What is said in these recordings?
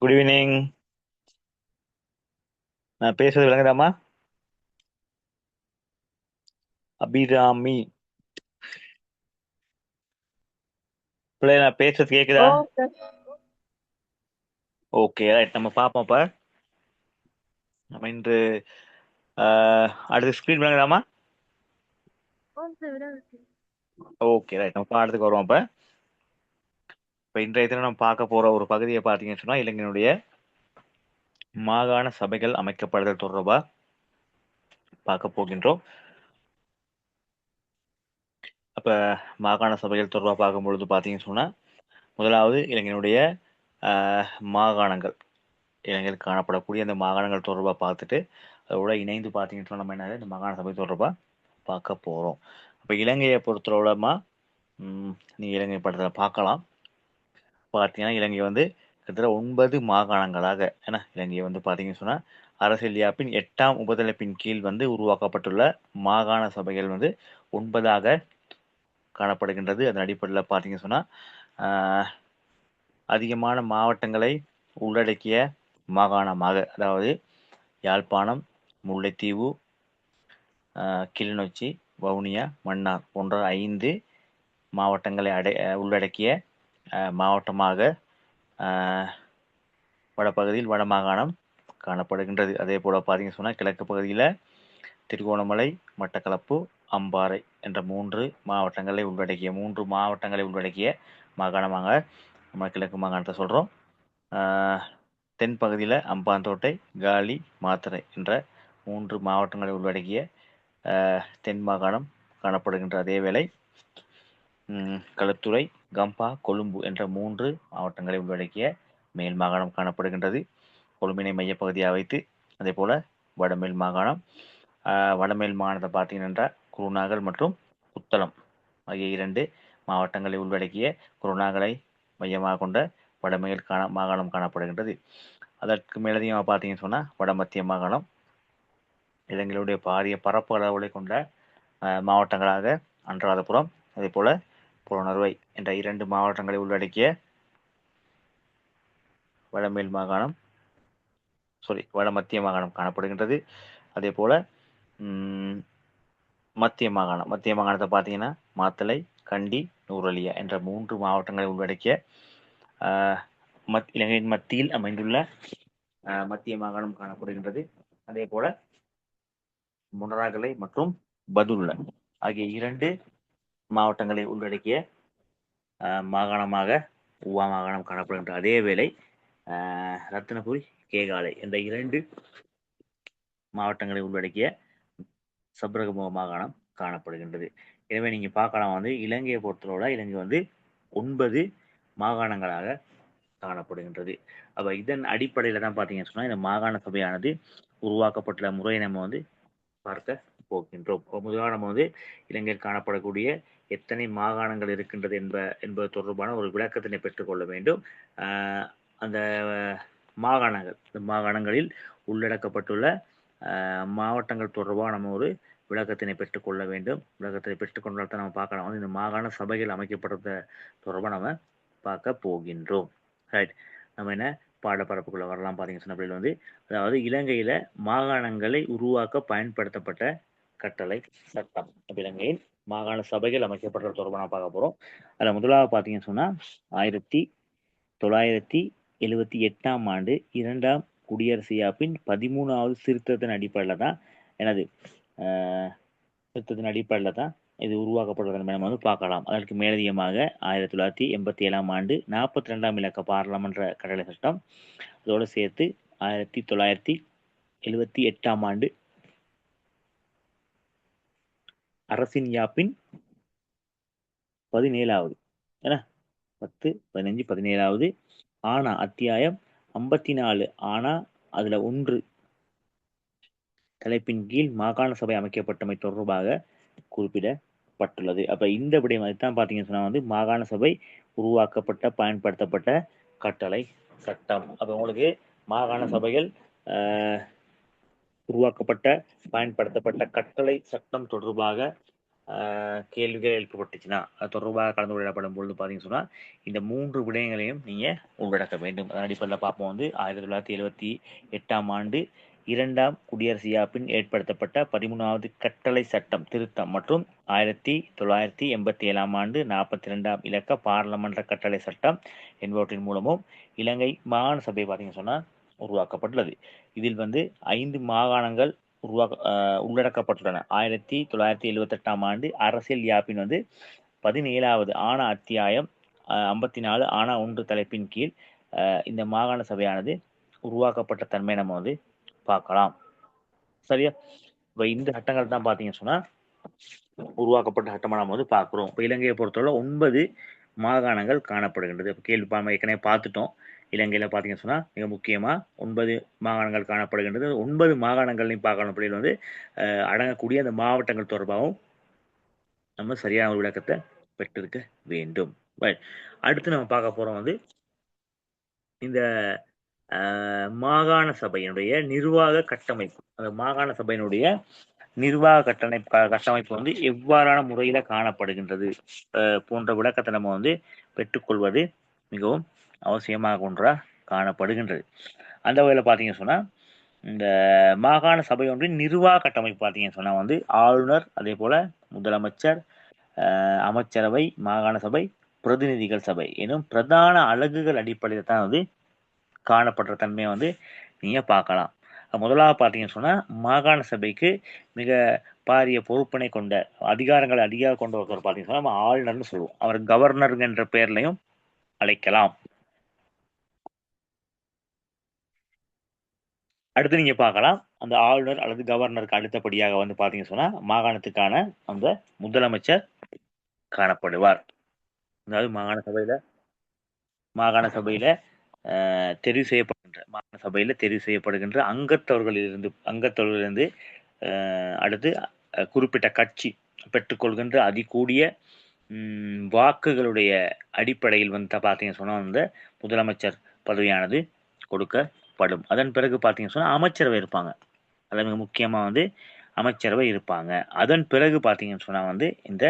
Good evening. நான் பேசுறது விளங்குதாமா? அபிராமி பிள்ளை, நான் பேசுறது கேக்குதா? ஓகே. Okay, right. நம்ம பார்ப்போம் இப்ப. நம்ம இன்று அடுத்த ஸ்கிரீன் விளங்குதாமா? Okay, right. நம்ம பாடத்துக்கு வருவோம் இப்ப. இன்றைய தினம் நம்ம பார்க்க போற ஒரு பகுதியை பார்த்தீங்கன்னு சொன்னா, இலங்கையினுடைய மாகாண சபைகள் அமைக்கப்படுதல் தொடர்பா பார்க்க போகின்றோம். அப்ப மாகாண சபைகள் தொடர்பா பார்க்கும் பொழுது பார்த்தீங்கன்னு சொன்னா, முதலாவது இலங்கையினுடைய மாகாணங்கள், இலங்கையில் காணப்படக்கூடிய அந்த மாகாணங்கள் தொடர்பா பார்த்துட்டு அதோட இணைந்து பார்த்தீங்கன்னு சொன்னா நம்ம என்னது இந்த மாகாண சபை தொடர்பா பார்க்க போறோம். அப்ப இலங்கையை பொறுத்தளவுலமா நீ இலங்கை படத்தில் பார்க்கலாம். பார்த்தீங்கன்னா இலங்கை வந்து கிட்டத்தட்ட 9 மாகாணங்களாக ஏன்னா இலங்கையை வந்து பார்த்தீங்கன்னு சொன்னா அரசியல் யாப்பின் 8ஆம் உபதலைப்பின் கீழ் வந்து உருவாக்கப்பட்டுள்ள மாகாண சபைகள் வந்து 9ஆக காணப்படுகின்றது. அதன் அடிப்படையில் பார்த்தீங்கன்னு சொன்னா அதிகமான மாவட்டங்களை உள்ளடக்கிய மாகாணமாக, அதாவது யாழ்ப்பாணம், முல்லைத்தீவு, கிளிநொச்சி, வவுனியா, மன்னார் போன்ற 5 மாவட்டங்களை உள்ளடக்கிய மாவட்டமாக வடபகுதியில் வடமாகாணம் காணப்படுகின்றது. அதே போல பார்த்தீங்கன்னு சொன்னால் கிழக்கு பகுதியில் திருகோணமலை, மட்டக்களப்பு, அம்பாறை என்ற 3 மாவட்டங்களை உள்ளடக்கிய மாகாணமாக நம்ம கிழக்கு மாகாணத்தை சொல்கிறோம். தென் பகுதியில் அம்பாந்தோட்டை, காலி, மாத்தறை என்ற 3 மாவட்டங்களை உள்ளடக்கிய தென் மாகாணம் காணப்படுகின்ற அதேவேளை களுத்துறை, கம்பா, கொழும்பு என்ற 3 மாவட்டங்களை உள்ளடக்கிய மேல் மாகாணம் காணப்படுகின்றது. கொழும்பினை மையப்பகுதியாக வைத்து. அதே போல வடமேல் மாகாணம், வடமேல் மாகாணத்தை பார்த்தீங்கன்னா குருநாகல் மற்றும் புத்தளம் ஆகிய 2 மாவட்டங்களை உள்ளடக்கிய குருநாகலை மையமாக கொண்ட வடமேல் மாகாணம் காணப்படுகின்றது. அதற்கு மேலதிகமாக பார்த்தீங்கன்னு சொன்னால் வடமத்திய மாகாணம் இலங்கையுடைய பாரிய பரப்பு அளவுகளை கொண்ட மாவட்டங்களாக அனுராதபுரம், அதே போல புலனறுவை என்ற 2 மாவட்டங்களை உள்ளடக்கிய வடமத்திய மாகாணம் காணப்படுகின்றது. அதே போல மத்திய மாகாணத்தை பார்த்தீங்கன்னா மாத்தளை, கண்டி, நூறலியா என்ற 3 மாவட்டங்களை உள்ளடக்கிய இலங்கையின் மத்தியில் அமைந்துள்ள மத்திய மாகாணம் காணப்படுகின்றது. அதே போல முனராகலை மற்றும் பதுல்ல ஆகிய 2 மாவட்டங்களை உள்ளடக்கிய மாகாணமாக ஊவா மாகாணம் காணப்படுகின்ற அதே வேளை ரத்தினபுரி, கேகாலை என்ற 2 மாவட்டங்களை உள்ளடக்கிய சப்ரகமுக மாகாணம் காணப்படுகின்றது. எனவே நீங்க பார்க்கலாம் வந்து இலங்கையை பொறுத்தவரை இலங்கை வந்து 9 மாகாணங்களாக காணப்படுகின்றது. அப்ப இதன் அடிப்படையில தான் பார்த்தீங்கன்னு சொன்னா இந்த மாகாண சபையானது உருவாக்கப்பட்டுள்ள முறையை நம்ம வந்து பார்க்க போகின்றோம். முதலாக நம்ம வந்து இலங்கையில் காணப்படக்கூடிய எத்தனை மாகாணங்கள் இருக்கின்றது என்பது தொடர்பான ஒரு விளக்கத்தினை பெற்றுக்கொள்ள வேண்டும். அந்த மாகாணங்களில் உள்ளடக்கப்பட்டுள்ள மாவட்டங்கள் தொடர்பாக நம்ம ஒரு விளக்கத்தினை பெற்றுக்கொள்ள வேண்டும். விளக்கத்தை பெற்றுக்கொண்டால் தான் நம்ம பார்க்கலாம் வந்து இந்த மாகாண சபைகள் அமைக்கப்படுறத தொடர்பாக நம்ம பார்க்க போகின்றோம். ரைட், நம்ம என்ன பாடப்பரப்புக்குள்ள வரலாம் பார்த்தீங்கன்னு சொன்ன வந்து அதாவது இலங்கையில மாகாணங்களை உருவாக்க பயன்படுத்தப்பட்ட கட்டளை சட்டம். இலங்கையில் மாகாண சபைகள் அமைக்கப்பட்ட தொடர்பாக பார்க்க போறோம். அதில் முதலாவது பார்த்தீங்கன்னு சொன்னா 1978ஆம் ஆண்டு 2ஆம் குடியரசு யாப்பின் 13வது திருத்தத்தின் அடிப்படையில் தான் திருத்தத்தின் அடிப்படையில் தான் இது உருவாக்கப்படுவதன் நம்ம வந்து பார்க்கலாம். அதற்கு மேலதிகமாக 1987ஆம் ஆண்டு 42ஆம் இலக்க பாராளுமன்ற கட்டளை சட்டம், அதோடு சேர்த்து 1978ஆம் ஆண்டு அரசின் யாப்பின் 17வது 10, 15, 17வது ஆனா அத்தியாயம் 54 ஆனா அதுல 1 தலைப்பின் கீழ் மாகாண சபை அமைக்கப்பட்டமை தொடர்பாக குறிப்பிடப்பட்டுள்ளது. அப்ப இந்த விடயம் தான் பார்த்தீங்கன்னு சொன்னா வந்து மாகாண சபை உருவாக்கப்பட்ட பயன்படுத்தப்பட்ட கட்டளை சட்டம். அப்ப உங்களுக்கு மாகாண சபைகள் உருவாக்கப்பட்ட பயன்படுத்தப்பட்ட கட்டளை சட்டம் தொடர்பாக கேள்விகள் எழுப்பப்பட்டுச்சுன்னா அது தொடர்பாக கலந்துரையாடப்படும் பொழுது பார்த்தீங்கன்னு சொன்னால் இந்த 3 விடயங்களையும் நீங்கள் உள்ளடக்க வேண்டும். அதன் அடிப்படையில் பார்ப்போம் 1978ஆம் ஆண்டு 2ஆம் குடியரசு யாப்பின் ஏற்படுத்தப்பட்ட 13வது கட்டளை சட்டம் திருத்தம் மற்றும் 1987ஆம் ஆண்டு 42ஆம் இலக்க பாராளுமன்ற கட்டளை சட்டம் என்பவற்றின் மூலமும் இலங்கை மாகாண சபை பார்த்தீங்கன்னு சொன்னால் உருவாக்கப்பட்டுள்ளது. இதில் 5 மாகாணங்கள் உள்ளடக்கப்பட்டுள்ளன. 1978ஆம் ஆண்டு அரசியல் யாப்பின் 17வது ஆண அத்தியாயம் 54 ஆண 1 தலைப்பின் கீழ் இந்த மாகாண சபையானது உருவாக்கப்பட்ட தன்மை நம்ம பார்க்கலாம். சரியா? இப்போ இந்த சட்டங்கள் தான் பார்த்தீங்கன்னு சொன்னா உருவாக்கப்பட்ட சட்டமாக நம்ம பார்க்குறோம். இப்போ இலங்கையை பொறுத்தவரை 9 மாகாணங்கள் காணப்படுகின்றது. இப்போ கேள்வி ஏற்கனவே பார்த்துட்டோம். இலங்கையில் பார்த்தீங்கன்னு சொன்னால் மிக முக்கியமாக 9 மாகாணங்கள் காணப்படுகின்றது. 9 மாகாணங்களையும் பார்க்கணும் அடங்கக்கூடிய அந்த மாவட்டங்கள் தொடர்பாகவும் நம்ம சரியான ஒரு விளக்கத்தை பெற்றிருக்க வேண்டும். அடுத்து நம்ம பார்க்க போகிறோம் இந்த மாகாண சபையினுடைய நிர்வாக கட்டமைப்பு. அந்த மாகாண சபையினுடைய நிர்வாக கட்டமைப்பு எவ்வாறான முறையில காணப்படுகின்றது போன்ற விளக்கத்தை நம்ம பெற்றுக்கொள்வது மிகவும் அவசியமாக ஒன்றாக காணப்படுகின்றது. அந்த வகையில் பார்த்தீங்கன்னு சொன்னா இந்த மாகாண சபை ஒன்றின் நிர்வாக கட்டமைப்பு பார்த்தீங்கன்னு சொன்னா ஆளுநர், அதே போல முதலமைச்சர், அமைச்சரவை, மாகாண சபை, பிரதிநிதிகள் சபை எனும் பிரதான அலகுகள் அடிப்படையில் தான் காணப்படுற தன்மையை நீங்க பார்க்கலாம். முதலாவது பார்த்தீங்கன்னு சொன்னா மாகாண சபைக்கு மிக பாரிய பொறுப்பினை கொண்ட அதிகாரங்களை அதிகம் கொண்ட ஒருத்தர் பார்த்தீங்கன்னா நம்ம ஆளுநர்னு சொல்லுவோம். அவர் கவர்னர் என்ற பெயர்லையும் அழைக்கலாம். அடுத்து நீங்க பார்க்கலாம் அந்த ஆளுநர் அல்லது கவர்னருக்கு அடுத்தபடியாக பார்த்தீங்கன்னு சொன்னா மாகாணத்துக்கான அந்த முதலமைச்சர் காணப்படுவார். அதாவது மாகாண சபையில தெரிவு செய்யப்படுகின்ற மாகாண சபையில தெரிவு செய்யப்படுகின்ற அங்கத்தவர்களிலிருந்து அடுத்து குறிப்பிட்ட கட்சி பெற்றுக்கொள்கின்ற அதிகூடிய வாக்குகளுடைய அடிப்படையில் பார்த்தீங்கன்னு சொன்னா முதலமைச்சர் பதவியானது கொடுக்கப்படும். அதன் பிறகு பார்த்தீங்கன்னு சொன்னா அமைச்சரவை இருப்பாங்க. அது மிக முக்கியமா அமைச்சரவை இருப்பாங்க. அதன் பிறகு பார்த்தீங்கன்னு சொன்னா இந்த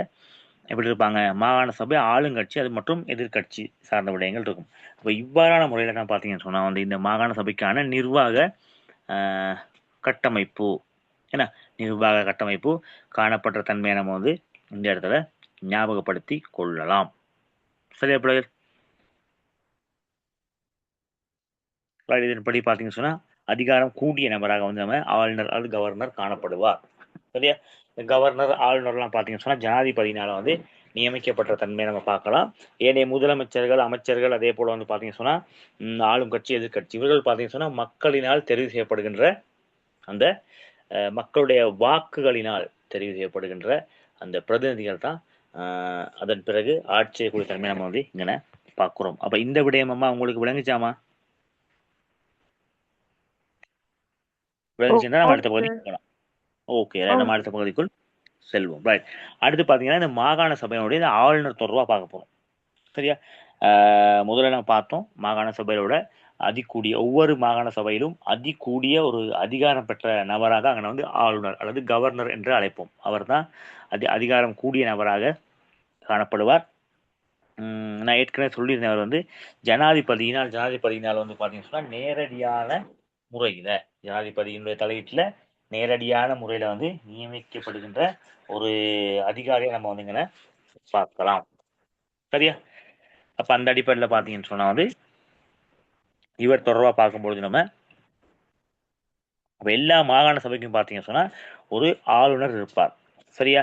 எப்படி இருப்பாங்க மாகாண சபை ஆளுங்கட்சி அது மற்றும் எதிர்கட்சி சார்ந்த விடயங்கள் இருக்கும். அப்போ இவ்வாறான முறையில் தான் பார்த்தீங்கன்னு சொன்னால் இந்த மாகாண சபைக்கான நிர்வாக கட்டமைப்பு நிர்வாக கட்டமைப்பு காணப்படுற தன்மையை நம்ம இந்த இடத்துல ஞாபகப்படுத்தி கொள்ளலாம். சரியா பிள்ளைகள்? இதன்படி பார்த்தீங்கன்னு சொன்னா அதிகாரம் கூடிய நபராக நம்ம ஆளுநர் அல்லது கவர்னர் காணப்படுவார். சரியா? கவர்னர் ஆளுநர்லாம் பார்த்தீங்கன்னு சொன்னா ஜனாதிபதியினால நியமிக்கப்பட்ட தன்மையை நம்ம பார்க்கலாம். ஏனைய முதலமைச்சர்கள், அமைச்சர்கள், அதே போல பார்த்தீங்கன்னு சொன்னா ஆளும் கட்சி, எதிர்கட்சி இவர்கள் பார்த்தீங்கன்னு சொன்னா மக்களினால் தெரிவு செய்யப்படுகின்ற அந்த மக்களுடைய வாக்குகளினால் தெரிவு செய்யப்படுகின்ற அந்த பிரதிநிதிகள் தான் அதன் பிறகு ஆட்சி செய்யக்கூடிய தன்மை நம்ம இங்கே பார்க்கிறோம். அப்ப இந்த விடயமா உங்களுக்கு விளங்குச்சாமா? விளங்குச்சுன்னா நம்ம அடுத்த பகுதி போகலாம். ஓகே, நம்ம அடுத்த பகுதிக்குள் செல்வோம். ரைட். அடுத்து பார்த்தீங்கன்னா இந்த மாகாண சபையினுடைய இந்த ஆளுநர் தொடர்பாக பார்க்க போறோம். சரியா? முதல்ல நம்ம பார்த்தோம் மாகாண சபையோட அதிகூடிய ஒவ்வொரு மாகாண சபையிலும் அதிகூடிய ஒரு அதிகாரம் பெற்ற நபராக அங்கே ஆளுநர் அல்லது கவர்னர் என்று அழைப்போம். அவர் தான் அதிகாரம் கூடிய நபராக காணப்படுவார். நான் ஏற்கனவே சொல்லியிருந்தேன் அவர் ஜனாதிபதியினால் பார்த்தீங்கன்னு சொன்னா நேரடியான முறையில ஜனாதிபதியினுடைய தலையீட்டில் நேரடியான முறையில நியமிக்கப்படுகின்ற ஒரு அதிகாரியை நம்ம இங்கே பார்க்கலாம். சரியா? அப்ப அந்த அடிப்படையில் பார்த்தீங்கன்னு சொன்னா இவர் தொடர்பாக பார்க்கும்பொழுது நம்ம எல்லா மாகாண சபைக்கும் பார்த்தீங்கன்னு சொன்னா ஒரு ஆளுநர் இருப்பார். சரியா?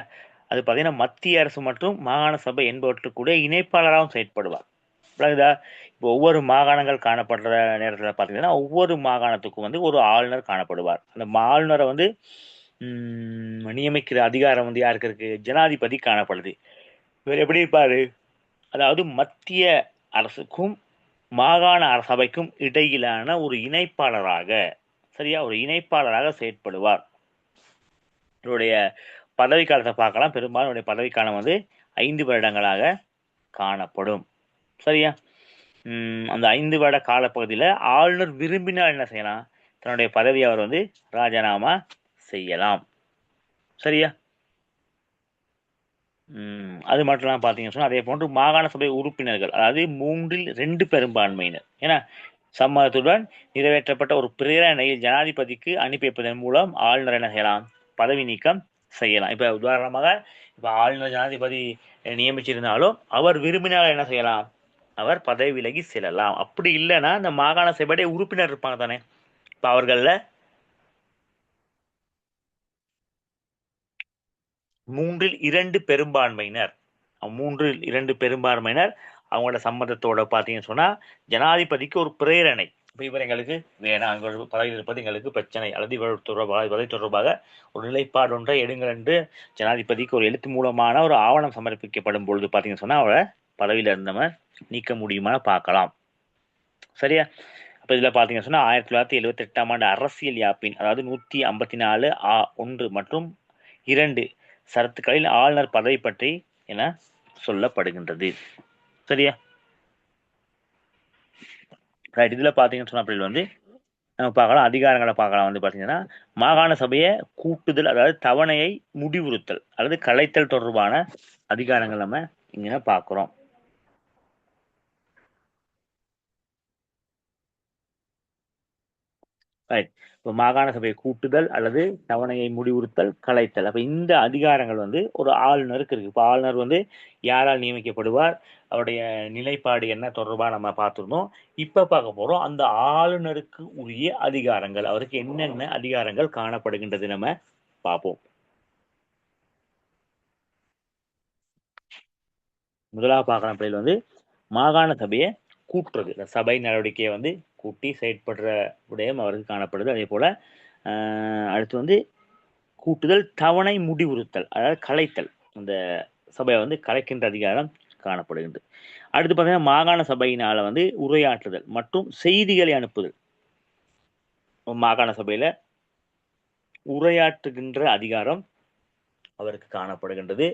அது பார்த்தீங்கன்னா மத்திய அரசு மற்றும் மாகாண சபை என்பவற்றுக்கூட இணைப்பாளராகவும் செயற்படுவார். இப்போ ஒவ்வொரு மாகாணங்கள் காணப்படுற நேரத்தில் பார்த்தீங்கன்னா ஒவ்வொரு மாகாணத்துக்கும் ஒரு ஆளுநர் காணப்படுவார். அந்த ஆளுநரை நியமிக்கிற அதிகாரம் யாருக்கு இருக்கு? ஜனாதிபதி காணப்படுது. இவர் எப்படி இருப்பாரு? அதாவது மத்திய அரசுக்கும் மாகாண சபைக்கும் இடையிலான ஒரு இணைப்பாளராக, சரியா, ஒரு இணைப்பாளராக செயற்படுவார். இவருடைய பதவி காலத்தை பார்க்கலாம். பெரும்பாலும் பதவிக்காலம் 5 வருடங்களாக காணப்படும். சரியா? அந்த 5 வருட காலப்பகுதியில் ஆளுநர் விரும்பினால் என்ன செய்யலாம்? தன்னுடைய பதவியை அவர் ராஜினாமா செய்யலாம். சரியா? அது மட்டும் இல்லாமல் பார்த்தீங்கன்னு சொன்னால் அதே போன்று மாகாண சபை உறுப்பினர்கள் அதாவது 2/3 பெரும்பான்மையினர் என சம்மதத்துடன் நிறைவேற்றப்பட்ட ஒரு பிரேரணையில் ஜனாதிபதிக்கு அனுப்பி வைப்பதன் மூலம் ஆளுநர் என்ன செய்யலாம், பதவி நீக்கம் செய்யலாம். இப்போ உதாரணமாக இப்போ ஆளுநர் ஜனாதிபதி நியமிச்சிருந்தாலும் அவர் விரும்பினால் என்ன செய்யலாம், அவர் பதவி விலகி செல்லலாம். அப்படி இல்லைன்னா இந்த மாகாண சபையுடைய உறுப்பினர் இருப்பாங்க தானே, இப்போ அவர்களில் 2/3 பெரும்பான்மையினர் 2/3 பெரும்பான்மையினர் அவங்களோட சம்மதத்தோட பார்த்தீங்கன்னு சொன்னால் ஜனாதிபதிக்கு ஒரு பிரேரணை, இப்போ இவர் எங்களுக்கு வேணாம், இவர் பதவியில் இருப்பது எங்களுக்கு பிரச்சனை அல்லது இவர் தொடர்பாக ஒரு நிலைப்பாடு ஒன்றை எடுங்கள் என்று ஜனாதிபதிக்கு ஒரு எழுத்து மூலமான ஒரு ஆவணம் சமர்ப்பிக்கப்படும் பொழுது பார்த்தீங்கன்னு சொன்னால் அவரை பதவியில் இருந்தவன் நீக்க முடியுமா பார்க்கலாம். சரியா? அப்போ இதில் பார்த்தீங்கன்னு சொன்னால் 1978 அரசியல் யாப்பின் அதாவது 154(1) மற்றும் 2 சரத்துக்களில் ஆளுநர் பதவி பற்றி என சொல்லப்படுகின்றது. சரியா? ரைட். இதில் பார்த்தீங்கன்னு சொன்னால் அப்படி வந்து நம்ம பார்க்கலாம், அதிகாரங்களை பார்க்கலாம். வந்து பார்த்தீங்கன்னா மாகாண சபையை கூட்டுதல் அதாவது தவணையை முடிவுறுத்தல் அல்லது கலைத்தல் தொடர்பான அதிகாரங்கள் நம்ம இங்கே பார்க்குறோம். ரைட். இப்போ மாகாண சபையை கூட்டுதல் அல்லது தவணையை முடிவுறுத்தல், கலைத்தல், அப்போ இந்த அதிகாரங்கள் வந்து ஒரு ஆளுநருக்கு இருக்கு. இப்போ ஆளுநர் வந்து யாரால் நியமிக்கப்படுவார், அவருடைய நிலைப்பாடு என்ன தொடர்பாக நம்ம பார்த்துருந்தோம். இப்போ பார்க்க போகிறோம் அந்த ஆளுநருக்கு உரிய அதிகாரங்கள், அவருக்கு என்னென்ன அதிகாரங்கள் காணப்படுகின்றது நம்ம பார்ப்போம். முதலாக பார்க்கலாம் பிள்ளைகள் வந்து மாகாண சபையை கூட்டுறது, இந்த சபை நடவடிக்கையை வந்து கூட்டி செயற்படுற விடயம் அவருக்கு காணப்படுது. அதே போல் அடுத்து வந்து கூட்டுதல், தவணை முடிவுறுத்தல் அதாவது கலைத்தல், அந்த சபையை வந்து கலைக்கின்ற அதிகாரம் காணப்படுகின்றது. அடுத்து பார்த்தீங்கன்னா மாகாண சபையினால் வந்து உரையாற்றுதல் மற்றும் செய்திகளை அனுப்புதல், மாகாண சபையில் உரையாற்றுகின்ற அதிகாரம் அவருக்கு காணப்படுகின்றது.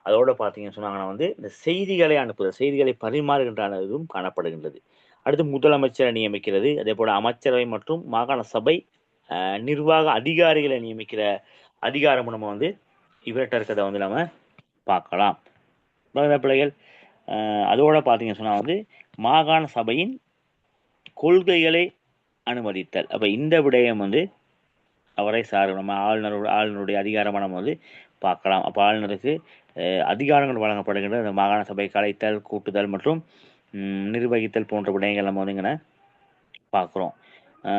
அதோட பார்த்தீங்கன்னு சொன்னாங்கன்னா வந்து இந்த செய்திகளை அனுப்புதல், செய்திகளை பரிமாறுகின்ற இதுவும் காணப்படுகின்றது. அடுத்து முதலமைச்சரை நியமிக்கிறது, அதே போல் அமைச்சரவை மற்றும் மாகாண சபை நிர்வாக அதிகாரிகளை நியமிக்கிற அதிகாரம் நம்ம வந்து இவர்கிட்ட இருக்கிறத வந்து நம்ம பார்க்கலாம். பிள்ளைகள் அதோட பார்த்தீங்கன்னு சொன்னால் வந்து மாகாண சபையின் கொள்கைகளை அனுமதித்தல், அப்போ இந்த விடயம் வந்து அவரை சார் நம்ம ஆளுநருடைய அதிகாரமாக நம்ம வந்து பார்க்கலாம். அப்போ ஆளுநருக்கு அதிகாரங்கள் வழங்கப்படுகின்ற இந்த மாகாண சபை கலைத்தல், கூட்டுதல் மற்றும் நிர்வகித்தல் போன்ற விடயங்கள் நம்ம வந்து இங்கே பார்க்குறோம்.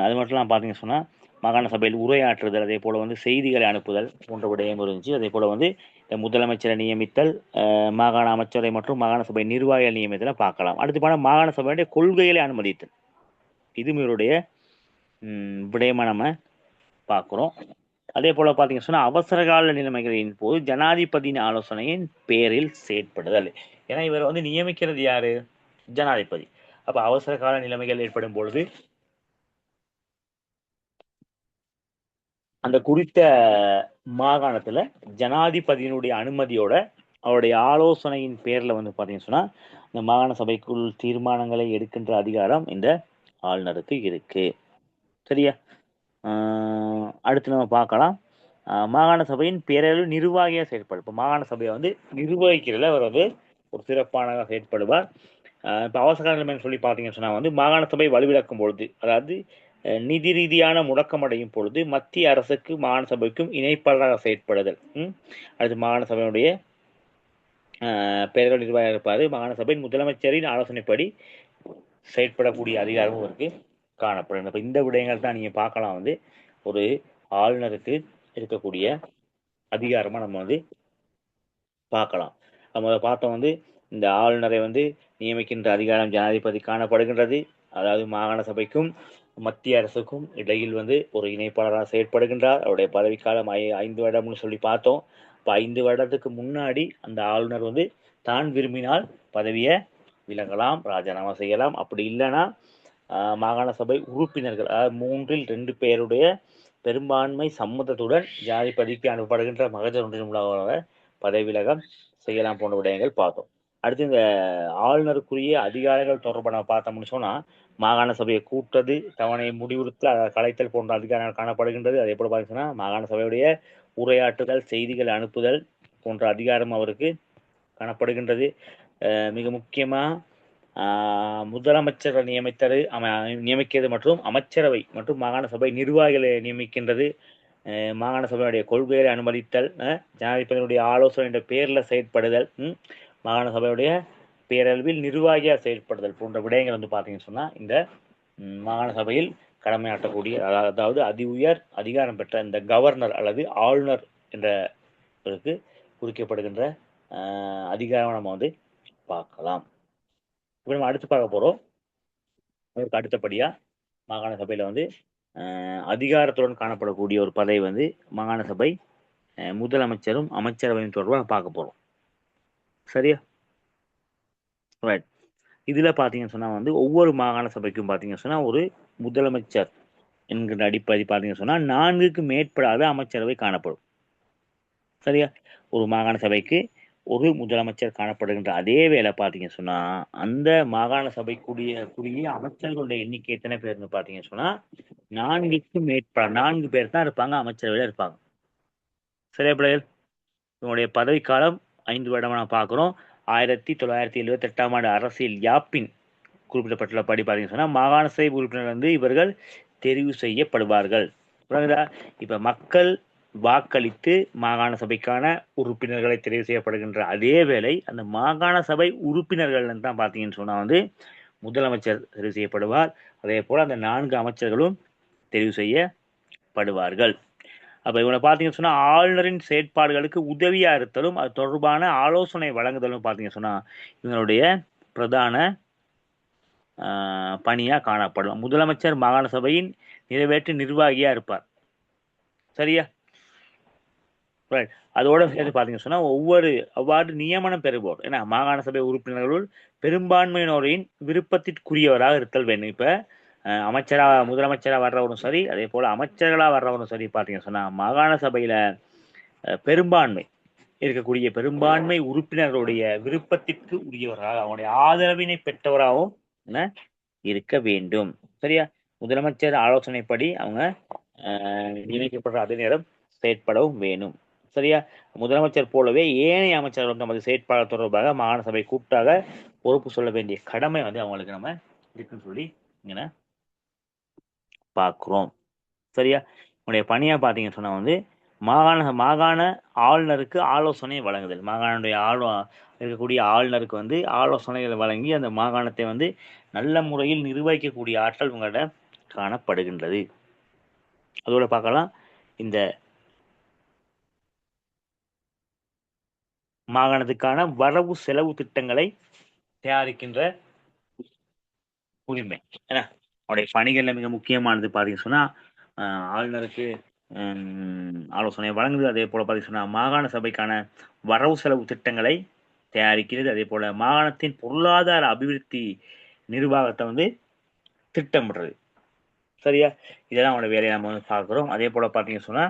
அது மட்டும் இல்லாமல் பார்த்தீங்கன்னு சொன்னால் மாகாண சபையில் உரையாற்றுதல், அதே போல் வந்து செய்திகளை அனுப்புதல் போன்ற விடயம் இருந்துச்சு. அதே போல் வந்து முதலமைச்சரை நியமித்தல், மாகாண அமைச்சரை மற்றும் மாகாண சபை நிர்வாகிகள் நியமித்தலை பார்க்கலாம். அடுத்து போனால் மாகாண சபையுடைய கொள்கைகளை அனுமதித்தல், இது இவருடைய விடயமாக நம்ம பார்க்குறோம். அதே போல் பார்த்தீங்கன்னு சொன்னால் அவசரகால நிலைமைகளின் போது ஜனாதிபதியின் ஆலோசனையின் பேரில் செயற்படுதல், ஏன்னா இவர் வந்து நியமிக்கிறது யாரு, ஜனாதிபதி. அப்போ அவசர கால நிலைமைகள் ஏற்படும் பொழுது அந்த குறித்த மாகாணத்தில் ஜனாதிபதியினுடைய அனுமதியோட அவருடைய ஆலோசனையின் பேரில் வந்து பார்த்தீங்கன்னு சொன்னால் இந்த மாகாண சபைக்குள் தீர்மானங்களை எடுக்கின்ற அதிகாரம் இந்த ஆளுநருக்கு இருக்கு. சரியா? அடுத்து நம்ம பார்க்கலாம் மாகாண சபையின் பேரளவு நிர்வாகியாக செயற்படும். இப்போ மாகாண சபையை வந்து நிர்வகிக்கிறதுல அவர் வந்து ஒரு சிறப்பானதாக செயற்படுவார். இப்போ அவசர நிலைமைன்னு சொல்லி பார்த்தீங்கன்னு சொன்னால் வந்து மாகாண சபை வலுவிழக்கும் பொழுது, அதாவது நிதி ரீதியான முடக்கமடையும் பொழுது மத்திய அரசுக்கு மாகாண சபைக்கும் இணைப்பாளராக செயற்படுதல். அடுத்து மாகாண சபையினுடைய பேரவை நிர்வாகியாக இருப்பார். மாகாண சபையின் முதலமைச்சரின் ஆலோசனைப்படி செயற்படக்கூடிய அதிகாரமும் இருக்கு காணப்படும். இப்போ இந்த விடயங்கள் தான் நீங்கள் பார்க்கலாம் வந்து ஒரு ஆளுநருக்கு இருக்கக்கூடிய அதிகாரமாக நம்ம வந்து பார்க்கலாம். நம்ம பார்த்தோம் வந்து இந்த ஆளுநரை வந்து நியமிக்கின்ற அதிகாரம் ஜனாதிபதி காணப்படுகின்றது. அதாவது மாகாண சபைக்கும் மத்திய அரசுக்கும் இடையில் வந்து ஒரு இணைப்பாளராக செயற்படுகின்றார். அவருடைய பதவிக்காலம் 5 வருடம்னு சொல்லி பார்த்தோம். இப்போ 5 வருடத்துக்கு முன்னாடி அந்த ஆளுநர் வந்து தான் விரும்பினால் பதவியை விலகலாம், ராஜினாமா செய்யலாம். அப்படி இல்லைன்னா மாகாண சபை உறுப்பினர்கள் அதாவது 3/2 பேருடைய பெரும்பான்மை சம்மதத்துடன் ஜனாதிபதிக்கு அனுப்பப்படுகின்ற மகஜர் ஒன்றின் மூலமாக பதவி விலகம் செய்யலாம் போன்ற விடயங்கள் பார்த்தோம். அடுத்து இந்த ஆளுநருக்குரிய அதிகாரங்கள் தொடர்பாக பார்த்தோம்னு சொன்னால் மாகாண சபையை கூட்டுறது, தவணையை முடிவுறுத்தல், கலைத்தல் போன்ற அதிகாரங்கள் காணப்படுகின்றது. அதே போல் பார்த்தீங்கன்னா மாகாண சபையுடைய உரையாற்றுதல், செய்திகளை அனுப்புதல் போன்ற அதிகாரம் அவருக்கு காணப்படுகின்றது. மிக முக்கியமா முதலமைச்சரை நியமிக்கிறது மற்றும் அமைச்சரவை மற்றும் மாகாண சபை நிர்வாகிகளை நியமிக்கின்றது. மாகாண சபையுடைய கொள்கைகளை அனுமதித்தல், ஜனாதிபதியினுடைய ஆலோசனை என்ற பேரில் செயற்படுதல், மாகாண சபையுடைய பேரளவில் நிர்வாகியாக செயற்படுதல் போன்ற விடயங்கள் வந்து பார்த்தீங்கன்னு சொன்னால் இந்த மாகாண சபையில் கடமையாற்றக்கூடிய, அதாவது அதி உயர் அதிகாரம் பெற்ற இந்த கவர்னர் அல்லது ஆளுநர் என்ற குறிக்கப்படுகின்ற அதிகாரம் நம்ம வந்து பார்க்கலாம். இப்போ நம்ம அடுத்து பார்க்க போகிறோம். அதற்கு அடுத்தபடியாக மாகாண சபையில் வந்து அதிகாரத்துடன் காணப்படக்கூடிய ஒரு பதவி வந்து மாகாண சபை முதலமைச்சரும் அமைச்சரவையும் தொடர்பாக பார்க்க போகிறோம். சரியா? ரைட். இதில் பார்த்தீங்கன்னு சொன்னால் வந்து ஒவ்வொரு மாகாண சபைக்கும் பார்த்தீங்கன்னு சொன்னால் ஒரு முதலமைச்சர் என்கிற அடிப்படை பார்த்தீங்கன்னு சொன்னால் 4க்கு மேற்படாத அமைச்சரவை காணப்படும். சரியா? ஒரு மாகாண சபைக்கு ஒரு முதலமைச்சர் காணப்படுகின்ற அதே வேலை பார்த்தீங்கன்னு சொன்னால் அந்த மாகாண சபைக்குரிய அமைச்சர்களுடைய எண்ணிக்கை எத்தனை பேர்னு பார்த்தீங்கன்னு சொன்னால் 4க்கு மேற்பட 4 பேர் தான் இருப்பாங்க, அமைச்சரவையில் இருப்பாங்க. சரியா பிள்ளைகள்? இவங்களுடைய பதவிக்காலம் 5 வருடம் நான் பார்க்குறோம். 1978ஆம் ஆண்டு அரசியல் யாப்பின் குறிப்பிடப்பட்டுள்ள படி பார்த்தீங்கன்னு சொன்னால் மாகாண சபை உறுப்பினர் வந்து இவர்கள் தெரிவு செய்யப்படுவார்கள். இப்போ மக்கள் வாக்களித்து மாகாண சபைக்கான உறுப்பினர்களை தெரிவு செய்யப்படுகின்ற அதே வேளை அந்த மாகாண சபை உறுப்பினர்கள் தான் பார்த்தீங்கன்னு சொன்னால் வந்து முதலமைச்சர் தெரிவு செய்யப்படுவார். அதே போல் அந்த 4 அமைச்சர்களும் தெரிவு செய்யப்படுவார்கள். அப்போ இவனை பார்த்தீங்கன்னு சொன்னால் ஆளுநரின் செயற்பாடுகளுக்கு உதவியாக இருத்தலும் அது தொடர்பான ஆலோசனை வழங்குதலும் பார்த்தீங்கன்னு சொன்னால் இவங்களுடைய பிரதான பணியாக காணப்படும். முதலமைச்சர் மாகாண சபையின் நிறைவேற்று நிர்வாகியாக இருப்பார். சரியா? ரைட். அதோட சேர்த்து பார்த்தீங்கன்னு சொன்னால் அவ்வாறு நியமனம் பெறுவோர், ஏன்னா மாகாண சபை உறுப்பினர்களுள் பெரும்பான்மையினரின் விருப்பத்திற்குரியவராக இருத்தல் வேண்டும். இப்போ முதலமைச்சராக வர்றவரும் சரி, அதே போல் அமைச்சர்களாக வர்றவரும் சரி பார்த்தீங்கன்னு சொன்னால் மாகாண சபையில் பெரும்பான்மை இருக்கக்கூடிய பெரும்பான்மை உறுப்பினர்களுடைய விருப்பத்திற்கு உரியவராக அவனுடைய ஆதரவினை பெற்றவராகவும் இருக்க வேண்டும். சரியா? முதலமைச்சர் ஆலோசனைப்படி அவங்க நியமிக்கப்படுற அதே நேரம் செயற்படவும் வேணும். சரியா? முதலமைச்சர் போலவே ஏனைய அமைச்சர்கள் நமது செயற்பாடு தொடர்பாக மாகாண சபை கூட்டாக பொறுப்பு சொல்ல வேண்டிய கடமை வந்து அவங்களுக்கு நம்ம இருக்குன்னு சொல்லி இங்கே பார்க்குறோம். சரியா? உங்களுடைய பணியாக பார்த்தீங்கன்னு சொன்னால் வந்து மாகாண ஆளுநருக்கு ஆலோசனை வழங்குதல், மாகாணனுடைய இருக்கக்கூடிய ஆளுநருக்கு வந்து ஆலோசனைகளை வழங்கி அந்த மாகாணத்தை வந்து நல்ல முறையில் நிர்வகிக்கக்கூடிய ஆற்றல் உங்கள்கிட்ட காணப்படுகின்றது. அதோட பார்க்கலாம், இந்த மாகாணத்துக்கான வரவு செலவு திட்டங்களை தயாரிக்கின்ற உரிமை. ஏன்னா அவருடைய பணிகள்ல மிக முக்கியமானது பார்த்தீங்கன்னு சொன்னா ஆளுநருக்கு ஆலோசனை வழங்குது. அதே போல பார்த்தீங்கன்னு சொன்னா மாகாண சபைக்கான வரவு செலவு திட்டங்களை தயாரிக்கிறது. அதே போல மாகாணத்தின் பொருளாதார அபிவிருத்தி நிர்வாகத்தை வந்து திட்டமிடுறது. சரியா? இதெல்லாம் அவனோட வேலையை நம்ம வந்து பார்க்குறோம். அதே போல பார்த்தீங்கன்னு சொன்னா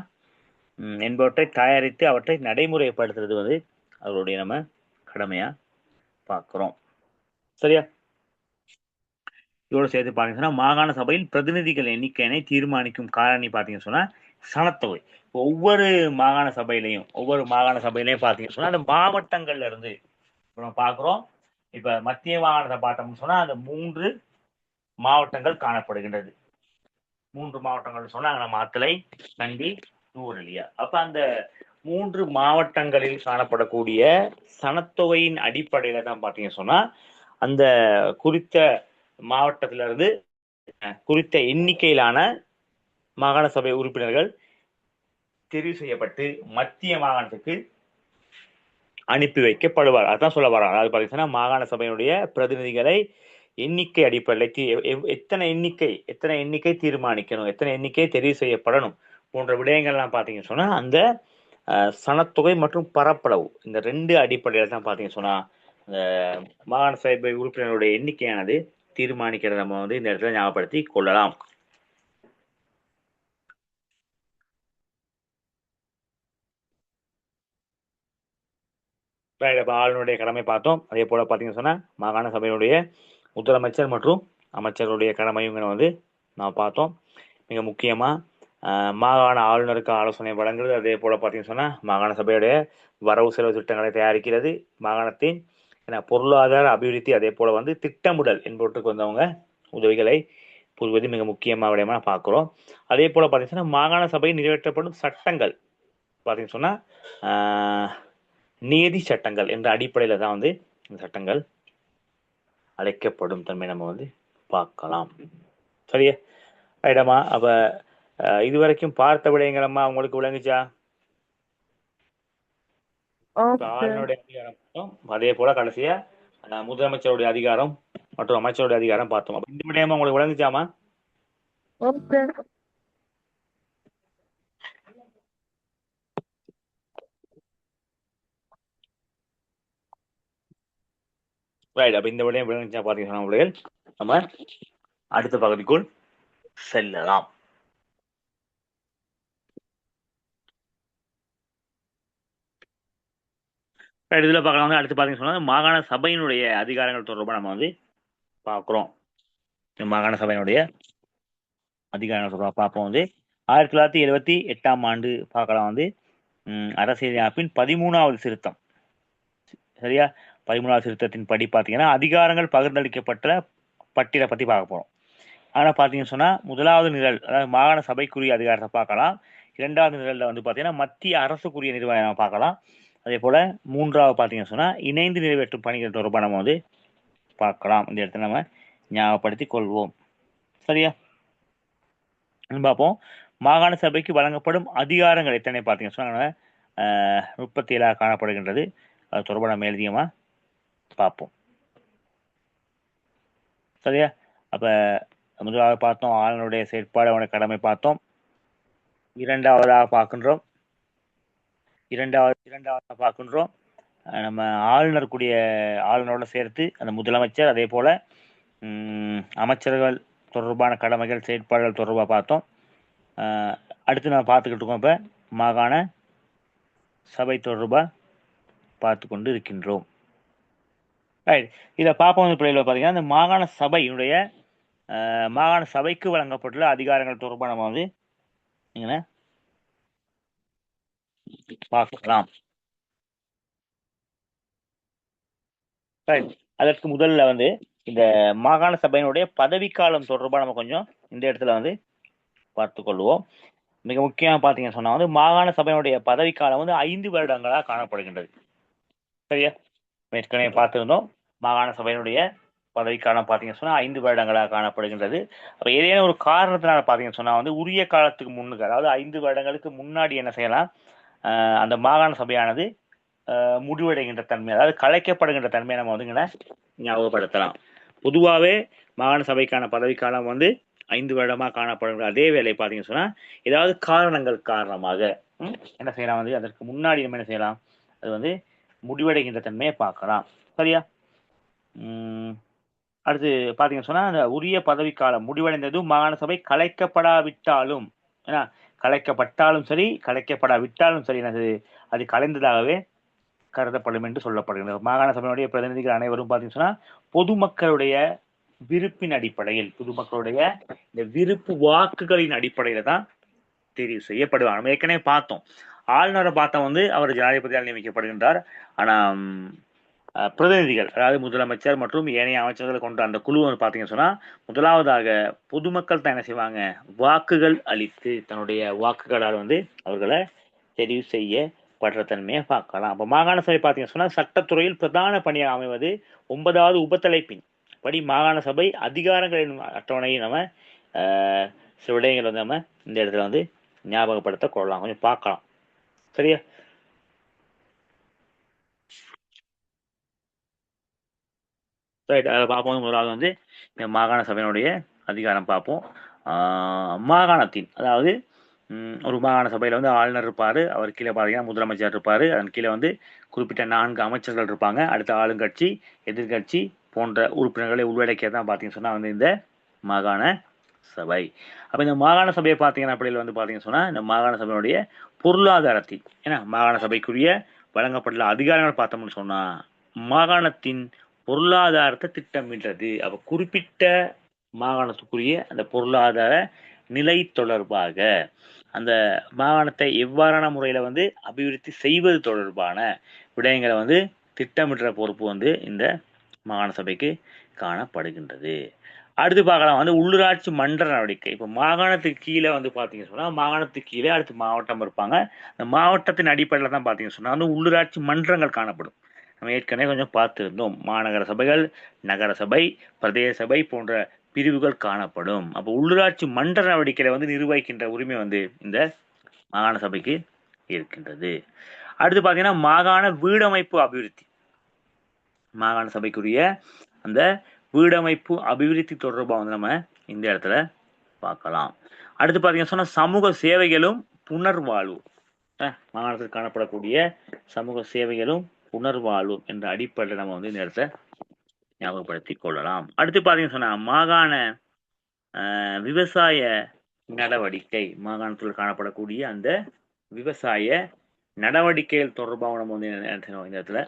என்பவற்றை தயாரித்து அவற்றை நடைமுறைப்படுத்துறது வந்து அவருடைய நம்ம கடமையா பார்க்குறோம். சரியா? இதோடு சேர்த்து பார்த்தீங்கன்னா மாகாண சபையில் பிரதிநிதிகள் எண்ணிக்கையினை தீர்மானிக்கும் காரணி பார்த்தீங்கன்னு சொன்னா சனத்தொகை. ஒவ்வொரு மாகாண சபையிலையும் பார்த்தீங்கன்னு சொன்னா அந்த மாவட்டங்கள்ல இருந்து நம்ம பார்க்குறோம். இப்ப மத்திய மாகாணத்தை பார்த்தோம்னு சொன்னா அந்த 3 மாவட்டங்கள் காணப்படுகின்றது. 3 மாவட்டங்கள் சொன்னா மாத்தளை, கண்டி, நுவரெலியா. அப்ப அந்த 3 மாவட்டங்களில் காணப்படக்கூடிய சனத்தொகையின் அடிப்படையில தான் பார்த்தீங்கன்னு சொன்னா அந்த குறித்த மாவட்டத்திலிருந்து குறித்த எண்ணிக்கையிலான மாகாண சபை உறுப்பினர்கள் தெரிவு செய்யப்பட்டு மத்திய மாகாணத்துக்கு அனுப்பி வைக்கப்படுவார். அதான் சொல்ல வராங்க. அதாவது பார்த்தீங்கன்னா மாகாண சபையினுடைய பிரதிநிதிகளை எண்ணிக்கை அடிப்படையில் எத்தனை எண்ணிக்கை தீர்மானிக்கணும், எத்தனை எண்ணிக்கை தெரிவு செய்யப்படணும் போன்ற விடயங்கள்லாம் பார்த்தீங்கன்னு சொன்னா அந்த சனத்தொகை மற்றும் பரப்பளவு இந்த 2 அடிப்படையில் தான் பார்த்தீங்கன்னு சொன்னா அந்த மாகாண சபை உறுப்பினர்களுடைய எண்ணிக்கையானது தீர்மானிக்கிறத நம்ம வந்து இந்த இடத்துல ஞாபகப்படுத்தி கொள்ளலாம். ஆளுநருடைய கடமை பார்த்தோம். அதே போல பார்த்தீங்கன்னு சொன்னா மாகாண சபையுடைய முதலமைச்சர் மற்றும் அமைச்சர்களுடைய கடமையும் வந்து நாம் பார்த்தோம். மிக முக்கியமா மாகாண ஆளுநருக்கு ஆலோசனை வழங்குறது. அதே போல் பார்த்தீங்கன்னு சொன்னால் மாகாண சபையுடைய வரவு செலவு திட்டங்களை தயாரிக்கிறது. மாகாணத்தின் பொருளாதார அபிவிருத்தி அதே போல் வந்து திட்டமிடல் என்பவற்றுக்கு வந்தவங்க உதவிகளை புரிவது மிக முக்கியமாக விடயமா பார்க்குறோம். அதே போல் பார்த்தீங்கன்னா மாகாண சபையில் நிறைவேற்றப்படும் சட்டங்கள் பார்த்தீங்கன்னு சொன்னால் நீதி சட்டங்கள் என்ற அடிப்படையில் தான் வந்து இந்த சட்டங்கள் அழைக்கப்படும் தன்மை நம்ம வந்து பார்க்கலாம். சரியா ரைட்டம்மா? அப்ப இதுவரைக்கும் பார்த்த விடயங்களம்மா உங்களுக்கு விளங்குச்சா? ஆளுநருடைய அதிகாரம் அதே போல கடைசியா முதலமைச்சருடைய அதிகாரம் மற்றும் அமைச்சருடைய அதிகாரம் பார்த்தோம். அப்ப இந்த விடயமா உங்களுக்கு விளங்குச்சாமா? ரைட். அப்ப இந்த விடயம் விளங்குச்சா பாத்தீங்கன்னா நம்ம அடுத்த பகுதிக்குள் செல்லலாம். இதுல பார்க்கலாம் வந்து அடுத்து பாத்தீங்கன்னா மாகாண சபையினுடைய அதிகாரங்கள் தொடர்பாக நம்ம வந்து பார்க்கிறோம். மாகாண சபையினுடைய அதிகாரங்கள் தொடர்பாக பார்ப்போம். வந்து 1978ஆம் ஆண்டு பார்க்கலாம் வந்து அரசியலமைப்பின் 13வது திருத்தம். சரியா? 13வது திருத்தத்தின் படி பார்த்தீங்கன்னா அதிகாரங்கள் பகிர்ந்தளிக்கப்பட்ட பட்டியலை பற்றி பார்க்க போகிறோம். ஆனால் பார்த்தீங்கன்னு சொன்னால் முதலாவது நிரல் அதாவது மாகாண சபைக்குரிய அதிகாரத்தை பார்க்கலாம். இரண்டாவது நிரலில் வந்து பார்த்தீங்கன்னா மத்திய அரசுக்குரிய நிர்வாகம் பார்க்கலாம். அதே போல் மூன்றாவது பார்த்தீங்கன்னு சொன்னால் இணைந்து நிறைவேற்றும் பணிகள் தொடர்பாக நம்ம வந்து பார்க்கலாம். இந்த இடத்துல நம்ம ஞாபகப்படுத்தி கொள்வோம். சரியா? பார்ப்போம். மாகாண சபைக்கு வழங்கப்படும் அதிகாரங்கள் எத்தனை பார்த்தீங்கன்னு சொன்னால் 37 காணப்படுகின்றது. அது தொடர்பாக நம்ம எழுதியமா பார்ப்போம். சரியா? அப்ப முதலாவது பார்த்தோம் ஆளுநருடைய செயற்பாடு அவனுடைய கடமை பார்த்தோம். இரண்டாவதாக பார்க்கின்றோம் நம்ம ஆளுநரோட சேர்த்து அந்த முதலமைச்சர் அதே போல அமைச்சர்கள் தொடர்பான கடமைகள் செயற்பாடுகள் தொடர்பாக பார்த்தோம். அடுத்து நம்ம பார்த்துக்கிட்டு இருக்கோம். இப்போ மாகாண சபை தொடர்பாக பார்த்து கொண்டு இருக்கின்றோம். ரைட். இதை பார்ப்போம். பிள்ளைகளை பார்த்தீங்கன்னா இந்த மாகாண சபைக்கு வழங்கப்பட்டுள்ள அதிகாரங்கள் தொடர்பாக நம்ம வந்து பார்க்கலாம். அதற்கு முதல்ல வந்து இந்த மாகாண சபையினுடைய பதவிக்காலம் தொடர்பாக நம்ம கொஞ்சம் இந்த இடத்துல வந்து பார்த்து கொள்வோம். மிக முக்கியமா பார்த்தீங்கன்னு சொன்னா வந்து மாகாண சபையினுடைய பதவிக்காலம் வந்து 5 வருடங்களாக காணப்படுகின்றது. சரியா? ஏற்கனவே பார்த்திருந்தோம். மாகாண சபையினுடைய பதவிக்காலம் பார்த்தீங்கன்னு சொன்னா 5 வருடங்களாக காணப்படுகின்றது. அப்ப ஏதேனும் ஒரு காரணத்தினால பார்த்தீங்கன்னு சொன்னா வந்து உரிய காலத்துக்கு முன்னுக்கு அதாவது 5 வருடங்களுக்கு முன்னாடி என்ன செய்யலாம், அந்த மாகாண சபையானது முடிவடைகின்ற தன்மை அதாவது கலைக்கப்படுகின்ற தன்மையை நம்ம வந்து ஞாபகப்படுத்தலாம். பொதுவாகவே மாகாண சபைக்கான பதவிக்காலம் வந்து 5 வருடமாக காணப்படுகிற அதே வேலை பார்த்தீங்கன்னு சொன்னா ஏதாவது காரணங்கள் காரணமாக என்ன செய்யலாம் வந்து அதற்கு முன்னாடி நம்ம என்ன செய்யலாம், அது வந்து முடிவடைகின்ற தன்மையை பார்க்கலாம். சரியா? அடுத்து பார்த்தீங்கன்னு சொன்னா அந்த உரிய பதவிக்காலம் முடிவடைந்ததும் மாகாண சபை கலைக்கப்படாவிட்டாலும் ஏன்னா கலைக்கப்பட்டாலும் சரி கலைக்கப்படாவிட்டாலும் சரி என்னது அது கலைந்ததாகவே கருதப்படும் என்று சொல்லப்படுகிறது. மாகாண சபையினுடைய பிரதிநிதிகள் அனைவரும் பார்த்தீங்கன்னா பொதுமக்களுடைய விருப்பின் அடிப்படையில் பொதுமக்களுடைய இந்த விருப்பு வாக்குகளின் அடிப்படையில தான் தெரிவு செய்யப்படுவாங்க. நம்ம ஏற்கனவே பார்த்தோம். ஆளுநரை பார்த்தா வந்து அவர் ஜனாதிபதியால் நியமிக்கப்படுகின்றார். ஆனா பிரதிநிதிகள் அதாவது முதலமைச்சர் மற்றும் ஏனைய அமைச்சர்களை கொண்ட அந்த குழு வந்து பார்த்தீங்கன்னு சொன்னா முதலாவதாக பொதுமக்கள் தான் என்ன செய்வாங்க, வாக்குகள் அளித்து தன்னுடைய வாக்குகளால் வந்து அவர்களை தெரிவு செய்யப்படுற தன்மையை பார்க்கலாம். அப்போ மாகாண சபை பார்த்தீங்கன்னு சொன்னா சட்டத்துறையில் பிரதான பணியாக அமைவது 9வது உபத்தலைப்பின் படி மாகாண சபை அதிகாரங்களின் அட்டவணையை நம்ம சில விடயங்கள் வந்து நம்ம இந்த இடத்துல வந்து ஞாபகப்படுத்த கொள்ளலாம், கொஞ்சம் பார்க்கலாம். சரியா? ரைட். அதை பார்ப்போம். முதலாவது வந்து இந்த மாகாண சபையினுடைய அதிகாரம் பார்ப்போம். மாகாணத்தின் அதாவது ஒரு மாகாண சபையில் வந்து ஆளுநர் இருப்பார், அவர் கீழே பார்த்தீங்கன்னா முதலமைச்சர் இருப்பார், அதன் கீழே வந்து குறிப்பிட்ட 4 அமைச்சர்கள் இருப்பாங்க, அடுத்த ஆளுங்கட்சி எதிர்கட்சி போன்ற உறுப்பினர்களை உள்ளடக்கியது தான் பார்த்தீங்கன்னு சொன்னால் வந்து இந்த மாகாண சபை. அப்போ இந்த மாகாண சபையை பார்த்தீங்கன்னா அப்படியில் வந்து பார்த்தீங்கன்னு சொன்னால் இந்த மாகாண சபையினுடைய பொருளாதாரத்தின் ஏன்னா மாகாண சபைக்குரிய வழங்கப்பட்டுள்ள அதிகாரங்கள் பார்த்தோம்னு சொன்னால் மாகாணத்தின் பொருளாதாரத்தை திட்டமிடுறது. அப்போ குறிப்பிட்ட மாகாணத்துக்குரிய அந்த பொருளாதார நிலை தொடர்பாக அந்த மாகாணத்தை எவ்வாறான முறையில் வந்து அபிவிருத்தி செய்வது தொடர்பான விடயங்களை வந்து திட்டமிடுற பொறுப்பு வந்து இந்த மாகாண சபைக்கு காணப்படுகின்றது. அடுத்து பார்க்கலாம் வந்து உள்ளூராட்சி மன்ற நடவடிக்கை. இப்போ மாகாணத்துக்கு கீழே வந்து பார்த்தீங்கன்னு சொன்னால் மாகாணத்துக்கு கீழே அடுத்து மாவட்டம் இருப்பாங்க. அந்த மாவட்டத்தின் அடிப்படையில் தான் பார்த்தீங்கன்னு சொன்னால் வந்து உள்ளூராட்சி மன்றங்கள் காணப்படும். நம்ம ஏற்கனவே கொஞ்சம் பார்த்துருந்தோம். மாநகர சபைகள், நகர சபை, பிரதேச சபை போன்ற பிரிவுகள் காணப்படும். அப்போ உள்ளூராட்சி மன்ற நடவடிக்கையை வந்து நிர்வகிக்கின்ற உரிமை வந்து இந்த மாகாண சபைக்கு இருக்கின்றது. அடுத்து பார்த்தீங்கன்னா மாகாண வீடமைப்பு அபிவிருத்தி. மாகாண சபைக்குரிய அந்த வீடமைப்பு அபிவிருத்தி தொடர்பாக வந்து நம்ம இந்த இடத்துல பார்க்கலாம். அடுத்து பார்த்தீங்கன்னா சொன்னால் சமூக சேவைகளும் புனர்வாழ்வு. மாகாணத்தில் காணப்படக்கூடிய சமூக சேவைகளும் புனர்வாழ்வும் என்ற அடிப்படையில் நம்ம வந்து இந்த இடத்த ஞாபகப்படுத்தி கொள்ளலாம். அடுத்து பார்த்தீங்கன்னு சொன்னால் மாகாண விவசாய நடவடிக்கை. மாகாணத்தில் காணப்படக்கூடிய அந்த விவசாய நடவடிக்கைகள் தொடர்பாக நம்ம வந்து இந்த இடத்துல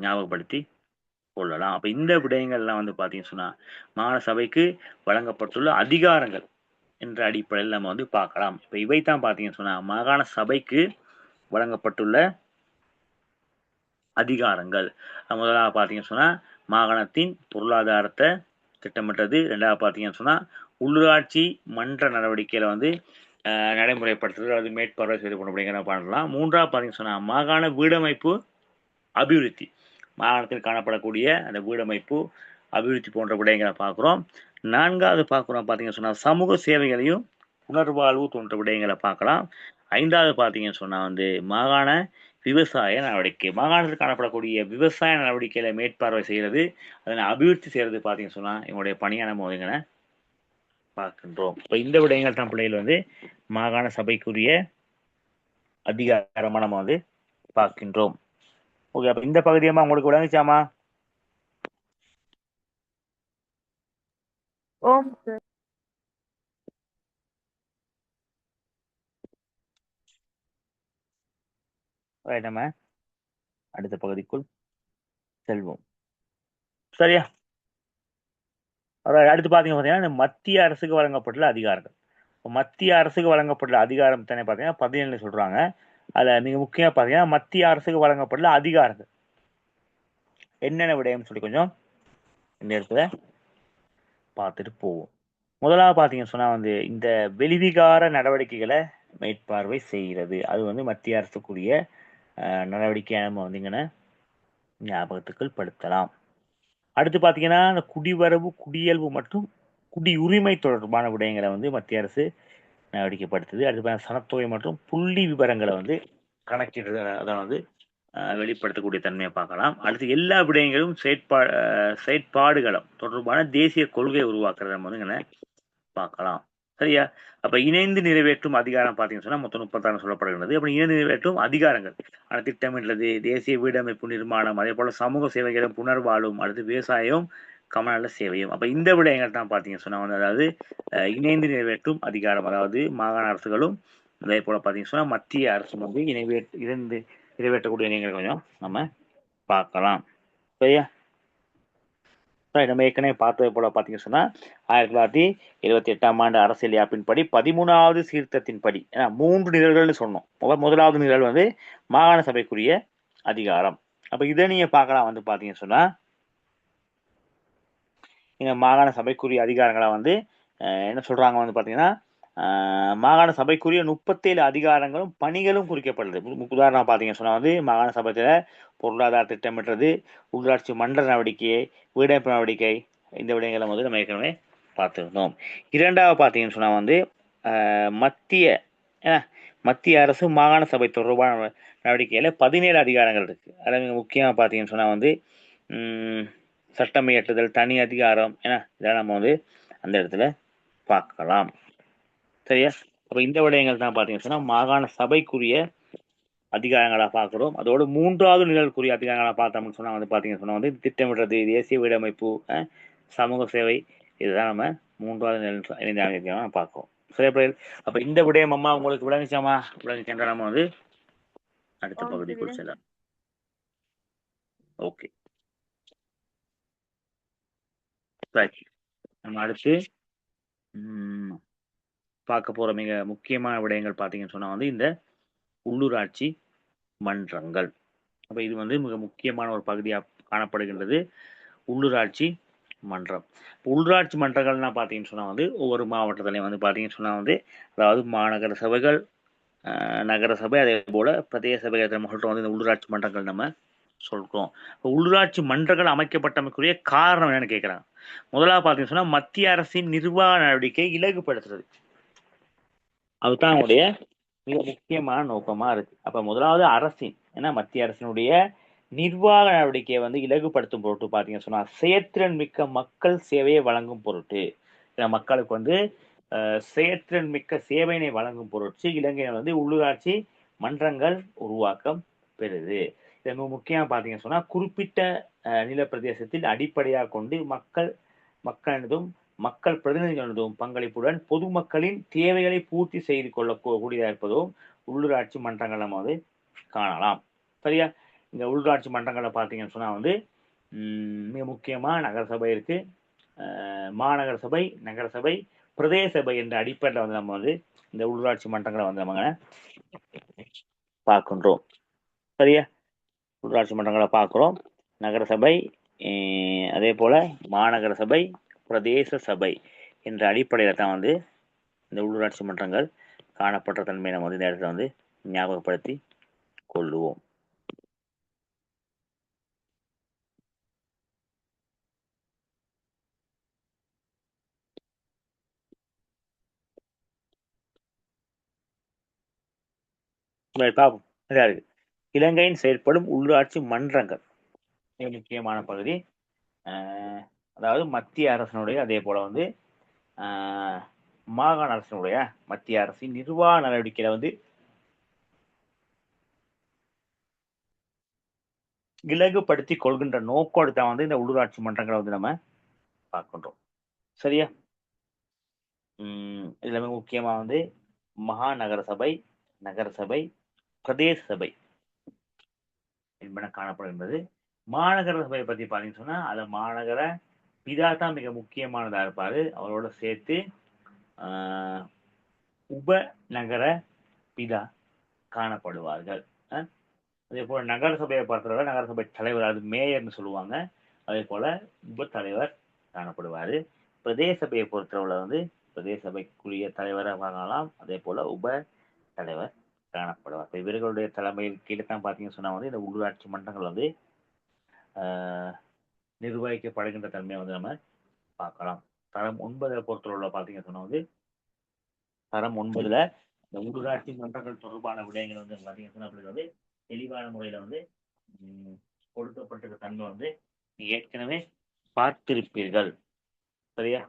ஞாபகப்படுத்தி கொள்ளலாம். அப்ப இந்த விடயங்கள்லாம் வந்து பார்த்தீங்கன்னு சொன்னா மாகாண சபைக்கு வழங்கப்பட்டுள்ள அதிகாரங்கள் என்ற அடிப்படையில் நம்ம வந்து பார்க்கலாம். இப்ப இவைத்தான் பார்த்தீங்கன்னு சொன்னா மாகாண சபைக்கு வழங்கப்பட்டுள்ள அதிகாரங்கள். முதலாவது பார்த்தீங்கன்னு சொன்னா மாகாணத்தின் பொருளாதாரத்தை திட்டமிட்டது. ரெண்டாவது பார்த்தீங்கன்னு சொன்னா உள்ளூராட்சி மன்ற நடவடிக்கையில வந்து நடைமுறைப்படுத்துறது அல்லது மேற்பார்வை செய்து கொண்டு பண்ணலாம். மூன்றாவது பார்த்தீங்கன்னு சொன்னா மாகாண வீடமைப்பு அபிவிருத்தி. மாகாணத்தில் காணப்படக்கூடிய அந்த வீடமைப்பு அபிவிருத்தி போன்ற விடயங்களை பார்க்குறோம். நான்காவது பார்க்குறோம் பார்த்தீங்கன்னு சொன்னால் சமூக சேவைகளையும் புனர்வாழ்வு போன்ற விடயங்களை பார்க்கலாம். ஐந்தாவது பார்த்தீங்கன்னு சொன்னால் வந்து மாகாண விவசாய நடவடிக்கை. மாகாணத்தில் காணப்படக்கூடிய விவசாய நடவடிக்கைகளை மேற்பார்வை செய்கிறது, அதனை அபிவிருத்தி செய்கிறது பார்த்தீங்கன்னு சொன்னால் இவங்களுடைய பணியான மோதங்களை பார்க்கின்றோம். இப்போ இந்த விடயங்கள் தான் பிள்ளைகள் வந்து மாகாண சபைக்குரிய அதிகாரமாக நம்ம வந்து பார்க்கின்றோம். ஓகே, அப்ப இந்த பகுதியம்மா உங்களுக்கு விளங்குச்சாமா? ஓம் சார். நம்ம அடுத்த பகுதிக்குள் செல்வோம். சரியா? அடுத்து பார்த்தீங்கன்னா மத்திய அரசுக்கு வழங்கப்பட்டுள்ள அதிகாரங்கள். மத்திய அரசுக்கு வழங்கப்பட்டுள்ள அதிகாரம் தானே பார்த்தீங்கன்னா 17 சொல்றாங்க. அதுல மிக முக்கியமா பார்த்தீங்கன்னா மத்திய அரசுக்கு வழங்கப்பட்டுள்ள அதிகாரங்கள் என்னென்ன விடயம்னு சொல்லி கொஞ்சம் இந்த இடத்துல பார்த்துட்டு போவோம். முதலாவது பார்த்தீங்கன்னு சொன்னா வந்து இந்த வெளிவிகார நடவடிக்கைகளை மேற்பார்வை செய்கிறது. அது வந்து மத்திய அரசுக்குரிய நடவடிக்கையை நம்ம வந்து இங்கே ஞாபகத்துக்குள் படுத்தலாம். அடுத்து பார்த்தீங்கன்னா இந்த குடிவரவு, குடியியல்பு மற்றும் குடியுரிமை தொடர்பான விடயங்களை வந்து மத்திய அரசு நடவடிக்கைப்படுத்துது. அடுத்து சனத்தொகை மற்றும் புள்ளி விவரங்களை வந்து கணக்கிடுறது, அதை வந்து வெளிப்படுத்தக்கூடிய தன்மையை பார்க்கலாம். அடுத்து எல்லா விடயங்களும் செயற்பாடுகளும் தொடர்பான தேசிய கொள்கையை உருவாக்குறத நம்ம வந்து பார்க்கலாம். சரியா? அப்ப இணைந்து நிறைவேற்றும் அதிகாரம் பார்த்தீங்கன்னு சொன்னா மொத்தம் 36 சொல்லப்படுகிறது. அப்ப இணைந்து நிறைவேற்றும் அதிகாரங்கள் திட்டமிடுறது, தேசிய வீடமைப்பு நிர்மாணம், அதே போல சமூக சேவைகளும் புனர்வாழ்வும், அடுத்து விவசாயம், கமநல சேவையும். அப்ப இந்த விடயங்கள் தான் பார்த்தீங்கன்னு சொன்னா வந்து அதாவது இணைந்து நிறைவேற்றும் அதிகாரம், அதாவது மாகாண அரசுகளும் அதே போல பார்த்தீங்கன்னு சொன்னா மத்திய அரசும் வந்து இணைந்து நிறைவேற்றக்கூடிய நீங்கள் கொஞ்சம் நம்ம பார்க்கலாம். சரியா? நம்ம ஏற்கனவே பார்த்தது போல பார்த்தீங்கன்னு சொன்னா 1978ஆம் ஆண்டு அரசியல் யாப்பின்படி 13வது சீர்திருத்தத்தின்படி 3 நிரல்கள்னு சொன்னோம். முதலாவது நிரல் வந்து மாகாண சபைக்குரிய அதிகாரம். அப்ப இதை நீங்க பார்க்கலாம் வந்து பார்த்தீங்கன்னு சொன்னா இந்த மாகாண சபைக்குரிய அதிகாரங்களை வந்து என்ன சொல்றாங்க வந்து பார்த்தீங்கன்னா மாகாண சபைக்குரிய 37 அதிகாரங்களும் பணிகளும் குறிக்கப்படுது. உதாரணம் பார்த்தீங்கன்னு சொன்னா வந்து மாகாண சபையில பொருளாதார திட்டமிடுறது, உள்ளாட்சி மன்ற நடவடிக்கை, வீடமைப்பு நடவடிக்கை, இந்த விடயங்களை வந்து நம்ம ஏற்கனவே பார்த்துருந்தோம். இரண்டாவது பார்த்தீங்கன்னு சொன்னா வந்து மத்திய அரசு மாகாண சபை தொடர்பான நடவடிக்கையில 17 அதிகாரங்கள் இருக்கு. அதில் முக்கியமாக பார்த்தீங்கன்னு சொன்னா வந்து சட்டம் இயற்றுதல், தனி அதிகாரம் இதெல்லாம் நம்ம வந்து அந்த இடத்துல பார்க்கலாம். சரியா? அப்ப இந்த விடயங்கள் தான் பார்த்தீங்கன்னு சொன்னா மாகாண சபைக்குரிய அதிகாரங்களா பார்க்கிறோம். அதோடு 3வது நிரலுக்குரிய அதிகாரங்களா பார்த்தோம்னு சொன்னா வந்து பார்த்தீங்கன்னு சொன்னா வந்து திட்டமிடுறது, தேசிய வீடமைப்பு, சமூக சேவை, இதுதான் நம்ம 3வது நிரல் பார்க்கிறோம். சரி, அப்ப இந்த விடயம் அம்மா உங்களுக்கு விளங்குச்சாமா? விளங்குச்சா நம்ம வந்து அடுத்த பகுதிக்குள் செல்லலாம். ஓகே, நம்ம அடுத்து பார்க்க போற மிக முக்கியமான விடயங்கள் பார்த்தீங்கன்னு சொன்னா வந்து இந்த உள்ளூராட்சி மன்றங்கள். அப்ப இது வந்து மிக முக்கியமான ஒரு பகுதியா காணப்படுகின்றது உள்ளூராட்சி மன்றம். உள்ளூராட்சி மன்றங்கள்னா பார்த்தீங்கன்னு சொன்னா வந்து ஒவ்வொரு மாவட்டத்திலையும் வந்து பார்த்தீங்கன்னு சொன்னா வந்து அதாவது மாநகர சபைகள், நகர சபை, அதே போல பிரதேச சபை மட்டும் வந்து இந்த உள்ளூராட்சி மன்றங்கள் நம்ம சொல்றோம். உள்ளூராட்சி மன்றங்கள் அமைக்கப்பட்டமைக்குரிய காரணம் என்னன்னு கேட்குறாங்க. முதலாவது பார்த்தீங்கன்னு சொன்னா மத்திய அரசின் நிர்வாக நடவடிக்கை இலகுபடுத்துறது. அதுதான் அவங்களுடைய மிக முக்கியமான நோக்கமா இருக்கு. அப்ப முதலாவது அரசின், ஏன்னா மத்திய அரசினுடைய நிர்வாக நடவடிக்கையை வந்து இலகுபடுத்தும் பொருட்டு பார்த்தீங்கன்னு சொன்னா செயற்திறன் மிக்க மக்கள் சேவையை வழங்கும் பொருட்டு, மக்களுக்கு வந்து செயற்திறன் மிக்க சேவையினை வழங்கும் பொருட்டு இலங்கையில் வந்து உள்ளூராட்சி மன்றங்கள் உருவாக்கம் பெறுது. இது மிக முக்கியமா பார்த்தீங்கன்னு சொன்னா குறிப்பிட்ட நிலப்பிரதேசத்தில் அடிப்படையாக கொண்டு மக்களினதும் மக்கள் பிரதிநிதிகளதும் பங்களிப்புடன் பொதுமக்களின் தேவைகளை பூர்த்தி செய்து கொள்ளக்கூடியதாக இருப்பதும் உள்ளூராட்சி மன்றங்கள் நம்ம வந்து காணலாம். சரியா? இந்த உள்ளூராட்சி மன்றங்களை பார்த்தீங்கன்னு சொன்னா வந்து மிக முக்கியமா நகர சபை இருக்கு, மாநகர சபை, நகர சபை, பிரதேச சபை என்ற அடிப்படையில் வந்து நம்ம வந்து இந்த உள்ளூராட்சி மன்றங்களை வந்து நம்ம பார்க்கின்றோம். சரியா? உள்ளூராட்சி மன்றங்களை பார்க்கிறோம். நகர சபை, அதே போல மாநகர சபை, பிரதேச சபை என்ற அடிப்படையில் தான் வந்து இந்த உள்ளூராட்சி மன்றங்கள் காணப்பட்ட தன்மையை நம்ம வந்து இந்த இடத்துல வந்து ஞாபகப்படுத்தி கொள்ளுவோம். பார்ப்போம். இருக்கு இலங்கையின் செயற்படும் உள்ளூராட்சி மன்றங்கள் மிக முக்கியமான பகுதி. அதாவது மத்திய அரசனுடைய, அதே போல வந்து மாகாண அரசினுடைய, மத்திய அரசின் நிர்வாக நடவடிக்கையில வந்து இலகுபடுத்தி கொள்கின்ற நோக்கோடு தான் வந்து இந்த உள்ளூராட்சி மன்றங்களை வந்து நம்ம பார்க்கின்றோம். சரியா? இதுல மிக முக்கியமா வந்து மகாநகர சபை, நகர சபை, பிரதேச சபை என்பன காணப்படுகின்றது. மாநகர சபையை பத்தி பார்த்தீங்கன்னு சொன்னா அதை மாநகர பிதா தான் மிக முக்கியமானதா இருப்பாரு. அவரோட சேர்த்து உபநகர பிதா காணப்படுவார்கள். அதே போல நகர சபையை பொறுத்தவரை நகர சபை தலைவர், அது மேயர்னு சொல்லுவாங்க. அதே போல உப தலைவர் காணப்படுவாரு. பிரதேச சபையை பொறுத்தவரை வந்து பிரதேச சபைக்குரிய தலைவரை காணலாம். அதே போல உப தலைவர் காணப்படுவார். இவர்களுடைய தலைமையில் கீழே தான் பார்த்தீங்கன்னு சொன்னா வந்து இந்த உள்ளூராட்சி மன்றங்கள் வந்து நிர்வகிக்கப்படுகின்ற தன்மையை வந்து நம்ம பார்க்கலாம். தரம் 9 பொறுத்தவரை பார்த்தீங்கன்னு சொன்னா வந்து தரம் 9 இந்த உள்ளூராட்சி மன்றங்கள் தொடர்பான விடயங்கள் வந்து பார்த்தீங்கன்னா வந்து தெளிவான முறையில வந்து கொடுக்கப்பட்டிருக்க தன்மை வந்து ஏற்கனவே பார்த்திருப்பீர்கள். சரியா?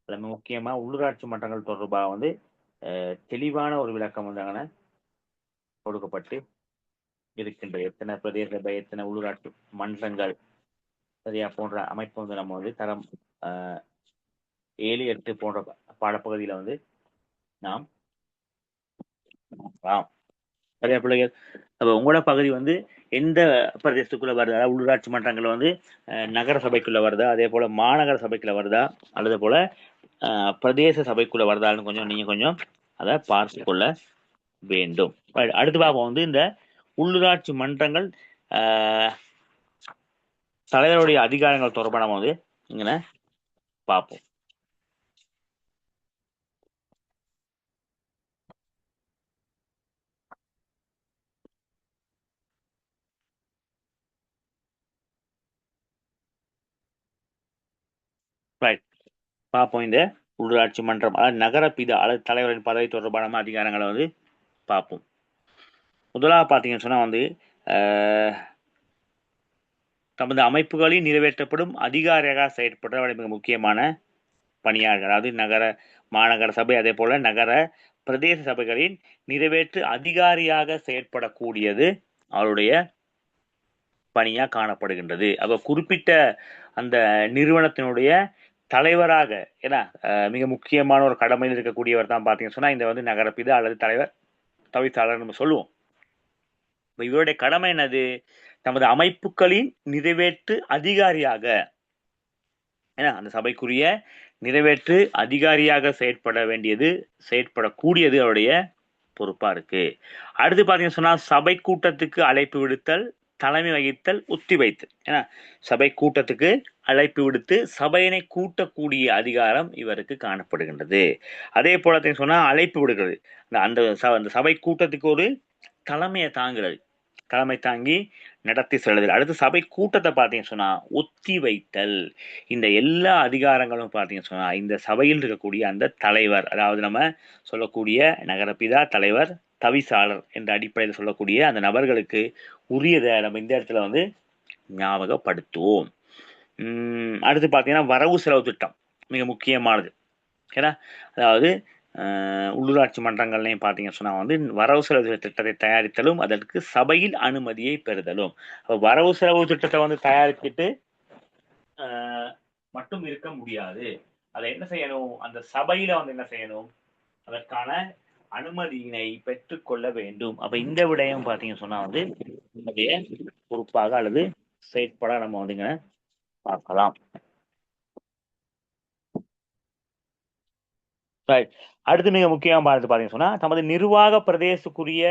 அதுல முக்கியமா உள்ளூராட்சி மன்றங்கள் தொடர்பாக வந்து தெளிவான ஒரு விளக்கம் வந்து அங்கே கொடுக்கப்பட்டு இருக்கின்றது. எத்தனை பிரதேச சபை, எத்தனை உள்ளூராட்சி மன்றங்கள், சரியா, போன்ற அமைப்பு வந்து நம்ம வந்து தரம் 7, 8 போன்ற பாடப்பகுதியில வந்து நாம் சரியா பிள்ளைகள்? அப்ப உங்களோட பகுதி வந்து எந்த பிரதேசத்துக்குள்ள வருதா? உள்ளூராட்சி மன்றங்கள் வந்து நகர சபைக்குள்ள வருதா, அதே போல மாநகர சபைக்குள்ள வருதா, அல்லது போல பிரதேச சபைக்குள்ள வருதான்னு கொஞ்சம் நீங்க கொஞ்சம் அதை பார்த்து கொள்ள வேண்டும். அடுத்து பார்ப்போம் வந்து இந்த உள்ளூராட்சி மன்றங்கள் தலைவருடைய அதிகாரங்கள் தொடர்பாக நம்ம வந்து இங்க பார்ப்போம். பார்ப்போம் இந்த உள்ளூராட்சி மன்றம் நகர பிதா அல்லது தலைவரின் பதவி தொடர்பான அதிகாரங்களை வந்து பார்ப்போம். முதலாவது பார்த்தீங்கன்னு சொன்னா வந்து தமது அமைப்புகளில் நிறைவேற்றப்படும் அதிகாரியாக செயற்படுற மிக முக்கியமான பணியாளர்கள், அதாவது நகர மாநகர சபை, அதே போல நகர பிரதேச சபைகளின் நிறைவேற்று அதிகாரியாக செயற்படக்கூடியது அவருடைய பணியா காணப்படுகின்றது. அப்ப குறிப்பிட்ட அந்த நிறுவனத்தினுடைய தலைவராக, ஏன்னா மிக முக்கியமான ஒரு கடமையில் இருக்கக்கூடியவர் தான் பார்த்தீங்கன்னு சொன்னா இந்த வந்து நகரப்பிதா அல்லது தலைவர், தவிசாளர் நம்ம சொல்லுவோம். இவருடைய கடமை என்னது? நமது அமைப்புகளின் நிறைவேற்று அதிகாரியாக, ஏன்னா அந்த சபைக்குரிய நிறைவேற்று அதிகாரியாக செயற்படக்கூடியது அவருடைய பொறுப்பா இருக்கு. அடுத்து பாத்தீங்கன்னு சொன்னா சபை கூட்டத்துக்கு அழைப்பு விடுத்தல், தலைமை வகித்தல், ஒத்தி வைத்தல். ஏன்னா சபை கூட்டத்துக்கு அழைப்பு விடுத்து சபையினை கூட்டக்கூடிய அதிகாரம் இவருக்கு காணப்படுகின்றது. அதே போல சொன்னா அழைப்பு விடுகிறது, அந்த சபை கூட்டத்துக்கு ஒரு தலைமையை தாங்குறது, தலைமை தாங்கி நடத்தி செல்லுதல். அடுத்து சபை கூட்டத்தை பார்த்தீங்கன்னு சொன்னா ஒத்தி வைத்தல். இந்த எல்லா அதிகாரங்களும் பார்த்தீங்கன்னு சொன்னா இந்த சபையில் இருக்கக்கூடிய அந்த தலைவர், அதாவது நம்ம சொல்லக்கூடிய நகரப்பிதா, தலைவர், தவிசாளர் என்ற அடிப்படையில் சொல்லக்கூடிய அந்த நபர்களுக்கு உரியதை நம்ம இந்த இடத்துல வந்து ஞாபகப்படுத்துவோம். அடுத்து பார்த்தீங்கன்னா வரவு செலவு திட்டம் மிக முக்கியமானது. ஏன்னா அதாவது உள்ளூராட்சி மன்றங்கள்லையும் பார்த்தீங்கன்னு சொன்னா வந்து வரவு செலவு திட்டத்தை தயாரித்தலும் அதற்கு சபையில் அனுமதியை பெறுதலும். வரவு செலவு திட்டத்தை வந்து தயாரித்துட்டு மட்டும் இருக்க முடியாது. அதை என்ன செய்யணும், அந்த சபையில வந்து என்ன செய்யணும், அதற்கான அனுமதியினை பெற்றுக்கொள்ள வேண்டும். அப்ப இந்த விடயம் பார்த்தீங்கன்னு சொன்னா வந்து நம்முடைய பொறுப்பாக அல்லது செயற்பட நம்ம வந்துங்க பார்க்கலாம். அடுத்து மிக முக்கியமாக பார்த்து பார்த்தீங்கன்னு சொன்னா தமது நிர்வாக பிரதேசக்குரிய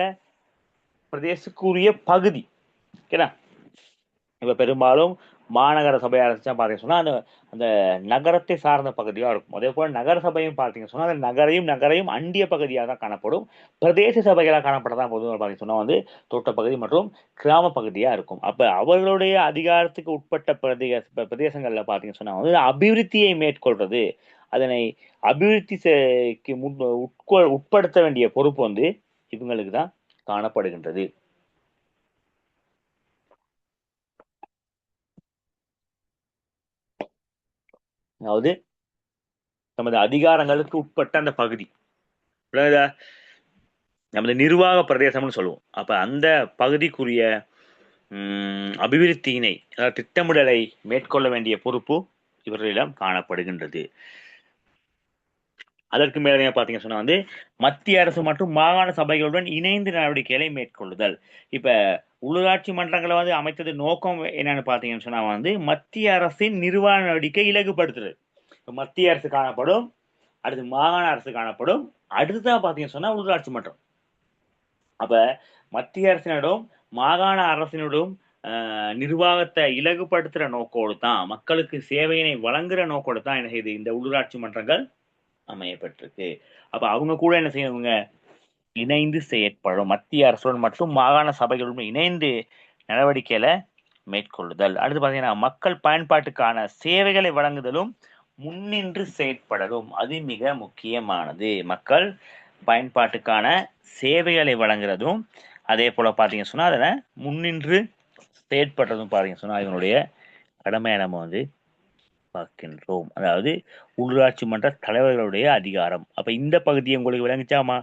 பகுதி. ஓகேனா, இப்ப பெரும்பாலும் மாநகர சபை அரசா பார்த்தீங்கன்னு சொன்னா அந்த நகரத்தை சார்ந்த பகுதியாக இருக்கும். அதே போல நகர சபையும் பார்த்தீங்கன்னு சொன்னா அந்த நகரையும் அண்டிய பகுதியாக தான் காணப்படும். பிரதேச சபைகளாக காணப்பட்டதான் பொதுவாக பார்த்தீங்கன்னு சொன்னா வந்து தோட்டப்பகுதி மற்றும் கிராம பகுதியா இருக்கும். அப்ப அவர்களுடைய அதிகாரத்துக்கு உட்பட்ட பிரதேசங்கள்ல பார்த்தீங்கன்னு சொன்னா வந்து அபிவிருத்தியை மேற்கொள்றது, அதனை அபிவிருத்திக்கு உட்படுத்த வேண்டிய பொறுப்பு வந்து இவங்களுக்கு தான் காணப்படுகின்றது. அதாவது நமது அதிகாரங்களுக்கு உட்பட்ட அந்த பகுதி நமது நிர்வாக பிரதேசம்னு சொல்லுவோம். அப்ப அந்த பகுதிக்குரிய அபிவிருத்தியினை, அதாவது திட்டமிடலை மேற்கொள்ள வேண்டிய பொறுப்பு இவர்களிடம் காணப்படுகின்றது. அதற்கு மேலே பார்த்தீங்கன்னு சொன்னா வந்து மத்திய அரசு மற்றும் மாகாண சபைகளுடன் இணைந்து நடவடிக்கைகளை மேற்கொள்ளுதல். இப்ப உள்ளூராட்சி மன்றங்களை வந்து அமைத்தது நோக்கம் என்னன்னு பார்த்தீங்கன்னு சொன்னா வந்து மத்திய அரசின் நிர்வாக நடவடிக்கை இலகுபடுத்துறது. மத்திய அரசு காணப்படும், அடுத்து மாகாண அரசு காணப்படும், அடுத்துதான் பார்த்தீங்கன்னு சொன்னா உள்ளூராட்சி மன்றம். அப்ப மத்திய அரசினரும் மாகாண அரசினரும் நிர்வாகத்தை இலகுபடுத்துற நோக்கோடு தான், மக்களுக்கு சேவையினை வழங்குற நோக்கோடு தான் என்ன செய்யுது இந்த உள்ளூராட்சி மன்றங்கள் அமையப்பட்டிருக்கு. அப்ப அவங்க கூட என்ன செய்யணுங்க, இணைந்து செயற்படும். மத்திய அரசுடன் மற்றும் மாகாண சபைகளுடன் இணைந்து நடவடிக்கையில மேற்கொள்ளுதல். அடுத்து பாத்தீங்கன்னா மக்கள் பயன்பாட்டுக்கான சேவைகளை வழங்குதலும் முன்னின்று செயற்படலும். அது மிக முக்கியமானது. மக்கள் பயன்பாட்டுக்கான சேவைகளை வழங்குறதும் அதே போல பாத்தீங்கன்னு சொன்னா அதில் முன்னின்று செயற்படுறதும் பாத்தீங்கன்னு சொன்னா இதனுடைய கடமையை நம்ம வந்து பார்க்கின்றோம். அதாவது உள்ளூராட்சி மன்ற தலைவர்களுடைய அதிகாரம். அப்ப இந்த பகுதியை உங்களுக்கு விளங்குச்சாமா?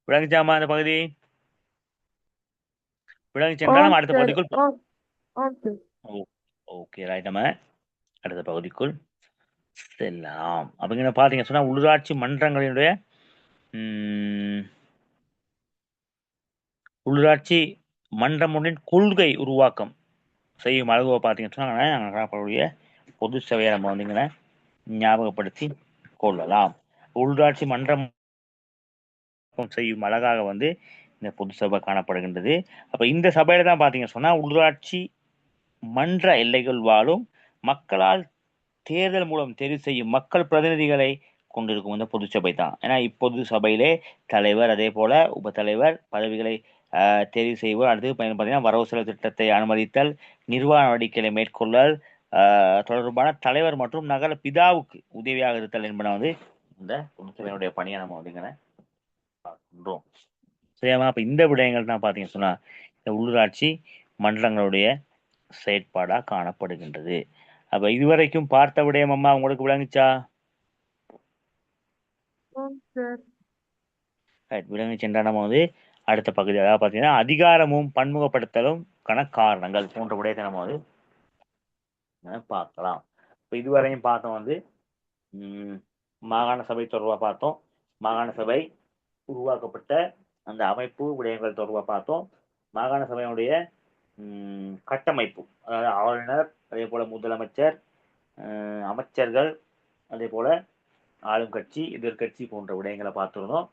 விளங்குச்சாமா அந்த பகுதி? விளங்குச்சென்றால் நம்ம அடுத்த பகுதிக்குள் ஓகே ரைட், நம்ம அடுத்த பகுதிக்குள் செல்லலாம். அப்படிங்கிற பாத்தீங்க சொன்னா உள்ளூராட்சி மன்றங்களினுடைய உள்ளூராட்சி மன்றம் ஒன்றின் கொள்கை உருவாக்கம் செய்யும் அளவு பார்த்தீங்கன்னு சொன்னா பொது சேவையை நம்ம வந்தீங்கன்னா ஞாபகப்படுத்தி கொள்ளலாம். உள்ளூராட்சி மன்றம் செய்யும் அழகாக வந்து இந்த பொது சபை காணப்படுகின்றது. அப்ப இந்த சபையில தான் பாத்தீங்கன்னு சொன்னா உள்ளூராட்சி மன்ற எல்லைகள் வாழும் மக்களால் தேர்தல் மூலம் தெரிவு செய்யும் மக்கள் பிரதிநிதிகளை கொண்டிருக்கும் இந்த பொது சபை தான். ஏன்னா இப்பொது சபையிலே தலைவர், அதே போல உப தலைவர் பதவிகளை தெரிவு செய்வோர். அடுத்து பார்த்தீங்கன்னா வரவு செலவு திட்டத்தை அனுமதித்தல், நிர்வாக நடவடிக்கைகளை மேற்கொள்ளல் தொடர்பான தலைவர் மற்றும் நகர பிதாவுக்கு உதவியாக இருத்தல் என்பன வந்து இந்த பொதுச்சபையினுடைய பணியை நம்ம வந்துங்க பார்க்கின்றோம். சரியாமா? அப்ப இந்த விடயங்கள் தான் பார்த்தீங்கன்னு சொன்னா இந்த உள்ளூராட்சி மன்றங்களுடைய செயற்பாடா காணப்படுகின்றது. அப்ப இதுவரைக்கும் பார்த்த விடயம் அம்மா உங்களுக்கு விளங்குச்சா? விளங்குச்சென்றா நம்ம வந்து அடுத்த பகுதி, அதாவது பார்த்தீங்கன்னா அதிகாரமும் பன்முகப்படுத்தலும் காரணங்கள் போன்ற விடயத்தை நம்ம வந்து பார்க்கலாம். இப்போ இதுவரையும் பார்த்தோம் வந்து மாகாண சபை தொடர்பாக பார்த்தோம், மாகாண சபை உருவாக்கப்பட்ட அந்த அமைப்பு விடயங்கள் தொடர்பாக பார்த்தோம், மாகாண சபையினுடைய கட்டமைப்பு, அதாவது ஆளுநர், அதே போல முதலமைச்சர், அமைச்சர்கள், அதே போல ஆளும் கட்சி, எதிர்கட்சி போன்ற விடயங்களை பார்த்துருந்தோம்.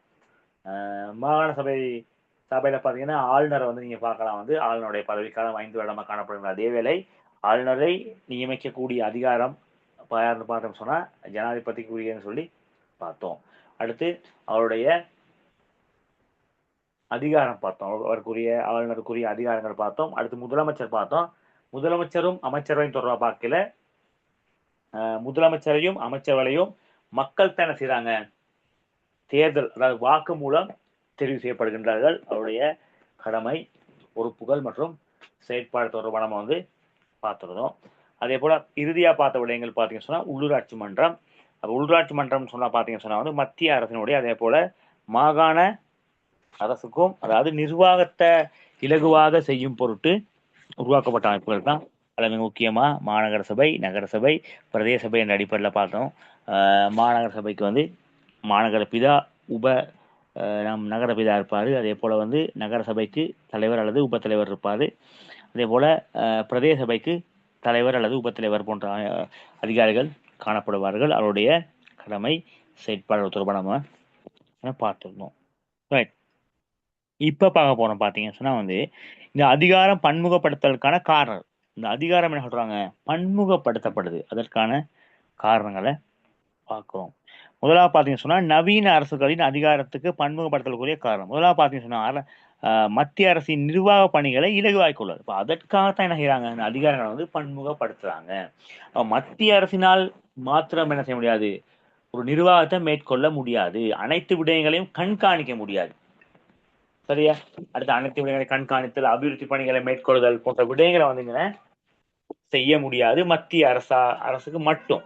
மாகாண சபையில பார்த்தீங்கன்னா ஆளுநரை வந்து நீங்க பார்க்கலாம், வந்து ஆளுநருடைய பதவிக்காலம் 5 வருடமாக காணப்படுகிற அதேவேளை ஆளுநரை நியமிக்கக்கூடிய அதிகாரம் யாருன்னு பார்த்தோம் சொன்னா ஜனாதிபதிக்கு உரியன்னு சொல்லி பார்த்தோம். அடுத்து அவருடைய அதிகாரம் பார்த்தோம், அவருக்குரிய ஆளுநருக்குரிய அதிகாரங்கள் பார்த்தோம். அடுத்து முதலமைச்சர் பார்த்தோம். முதலமைச்சரும் அமைச்சரவையும் தொடர்பா பார்க்கல, முதலமைச்சரையும் அமைச்சர்களையும் மக்கள் தானே செய்றாங்க, தேர்தல் அதாவது வாக்கு மூலம் தெரிவு செய்யப்படுகின்றார்கள். அவருடைய கடமை, பொறுப்புகள் மற்றும் செயற்பாடு தொடர்பான நம்ம வந்து பார்த்துருந்தோம். அதே போல இறுதியா பார்த்த விடயங்கள் பார்த்தீங்கன்னு சொன்னா உள்ளூராட்சி மன்றம். உள்ளூராட்சி மன்றம் சொன்னா பார்த்தீங்கன்னு சொன்னா வந்து மத்திய அரசினுடைய, அதே போல மாகாண அரசுக்கும், அதாவது நிர்வாகத்தை இலகுவாக செய்யும் பொருட்டு உருவாக்கப்பட்ட அமைப்புகள் தான். அதில் மிக முக்கியமா மாநகர சபை, நகர சபை, பிரதேச சபை என்ற அடிப்படையில் பார்த்தோம். மாநகர சபைக்கு வந்து மாநகர பிதா, உப நம் நகர பிதா இருப்பார். அதே போல் வந்து நகர சபைக்கு தலைவர் அல்லது உப தலைவர் இருப்பார். அதே போல் பிரதேச சபைக்கு தலைவர் அல்லது உப தலைவர் போன்ற அதிகாரிகள் காணப்படுவார்கள். அவருடைய கடமை, செயற்பாடு தொடர்பாக நம்ம பார்த்துருந்தோம். ரைட், இப்போ பார்க்க போகிறோம் பார்த்தீங்கன்னு சொன்னால் வந்து இந்த அதிகாரம் பன்முகப்படுத்தலுக்கான காரணம். இந்த அதிகாரம் என்ன சொல்கிறாங்க, பன்முகப்படுத்தப்படுது, அதற்கான காரணங்களை பார்க்குறோம். முதலாவது பார்த்தீங்கன்னு சொன்னால் நவீன அரசுகளின் அதிகாரத்துக்கு பன்முகப்படுத்தலுக்குரிய காரணம். முதலாவது பார்த்தீங்கன்னு சொன்னால் மத்திய அரசின் நிர்வாக பணிகளை இலகுவாக்கியுள்ளது. இப்போ அதற்காகத்தான் என்ன செய்யறாங்க, இந்த அதிகாரங்களை வந்து பன்முகப்படுத்துறாங்க. மத்திய அரசினால் மாத்திரம் என்ன செய்ய முடியாது, ஒரு நிர்வாகத்தை மேற்கொள்ள முடியாது, அனைத்து விடயங்களையும் கண்காணிக்க முடியாது. சரியா? அடுத்து அனைத்து விடயங்களை கண்காணித்தல், அபிவிருத்தி பணிகளை மேற்கொள்ளுதல் போன்ற விடயங்களை வந்து செய்ய முடியாது மத்திய அரசுக்கு மட்டும்.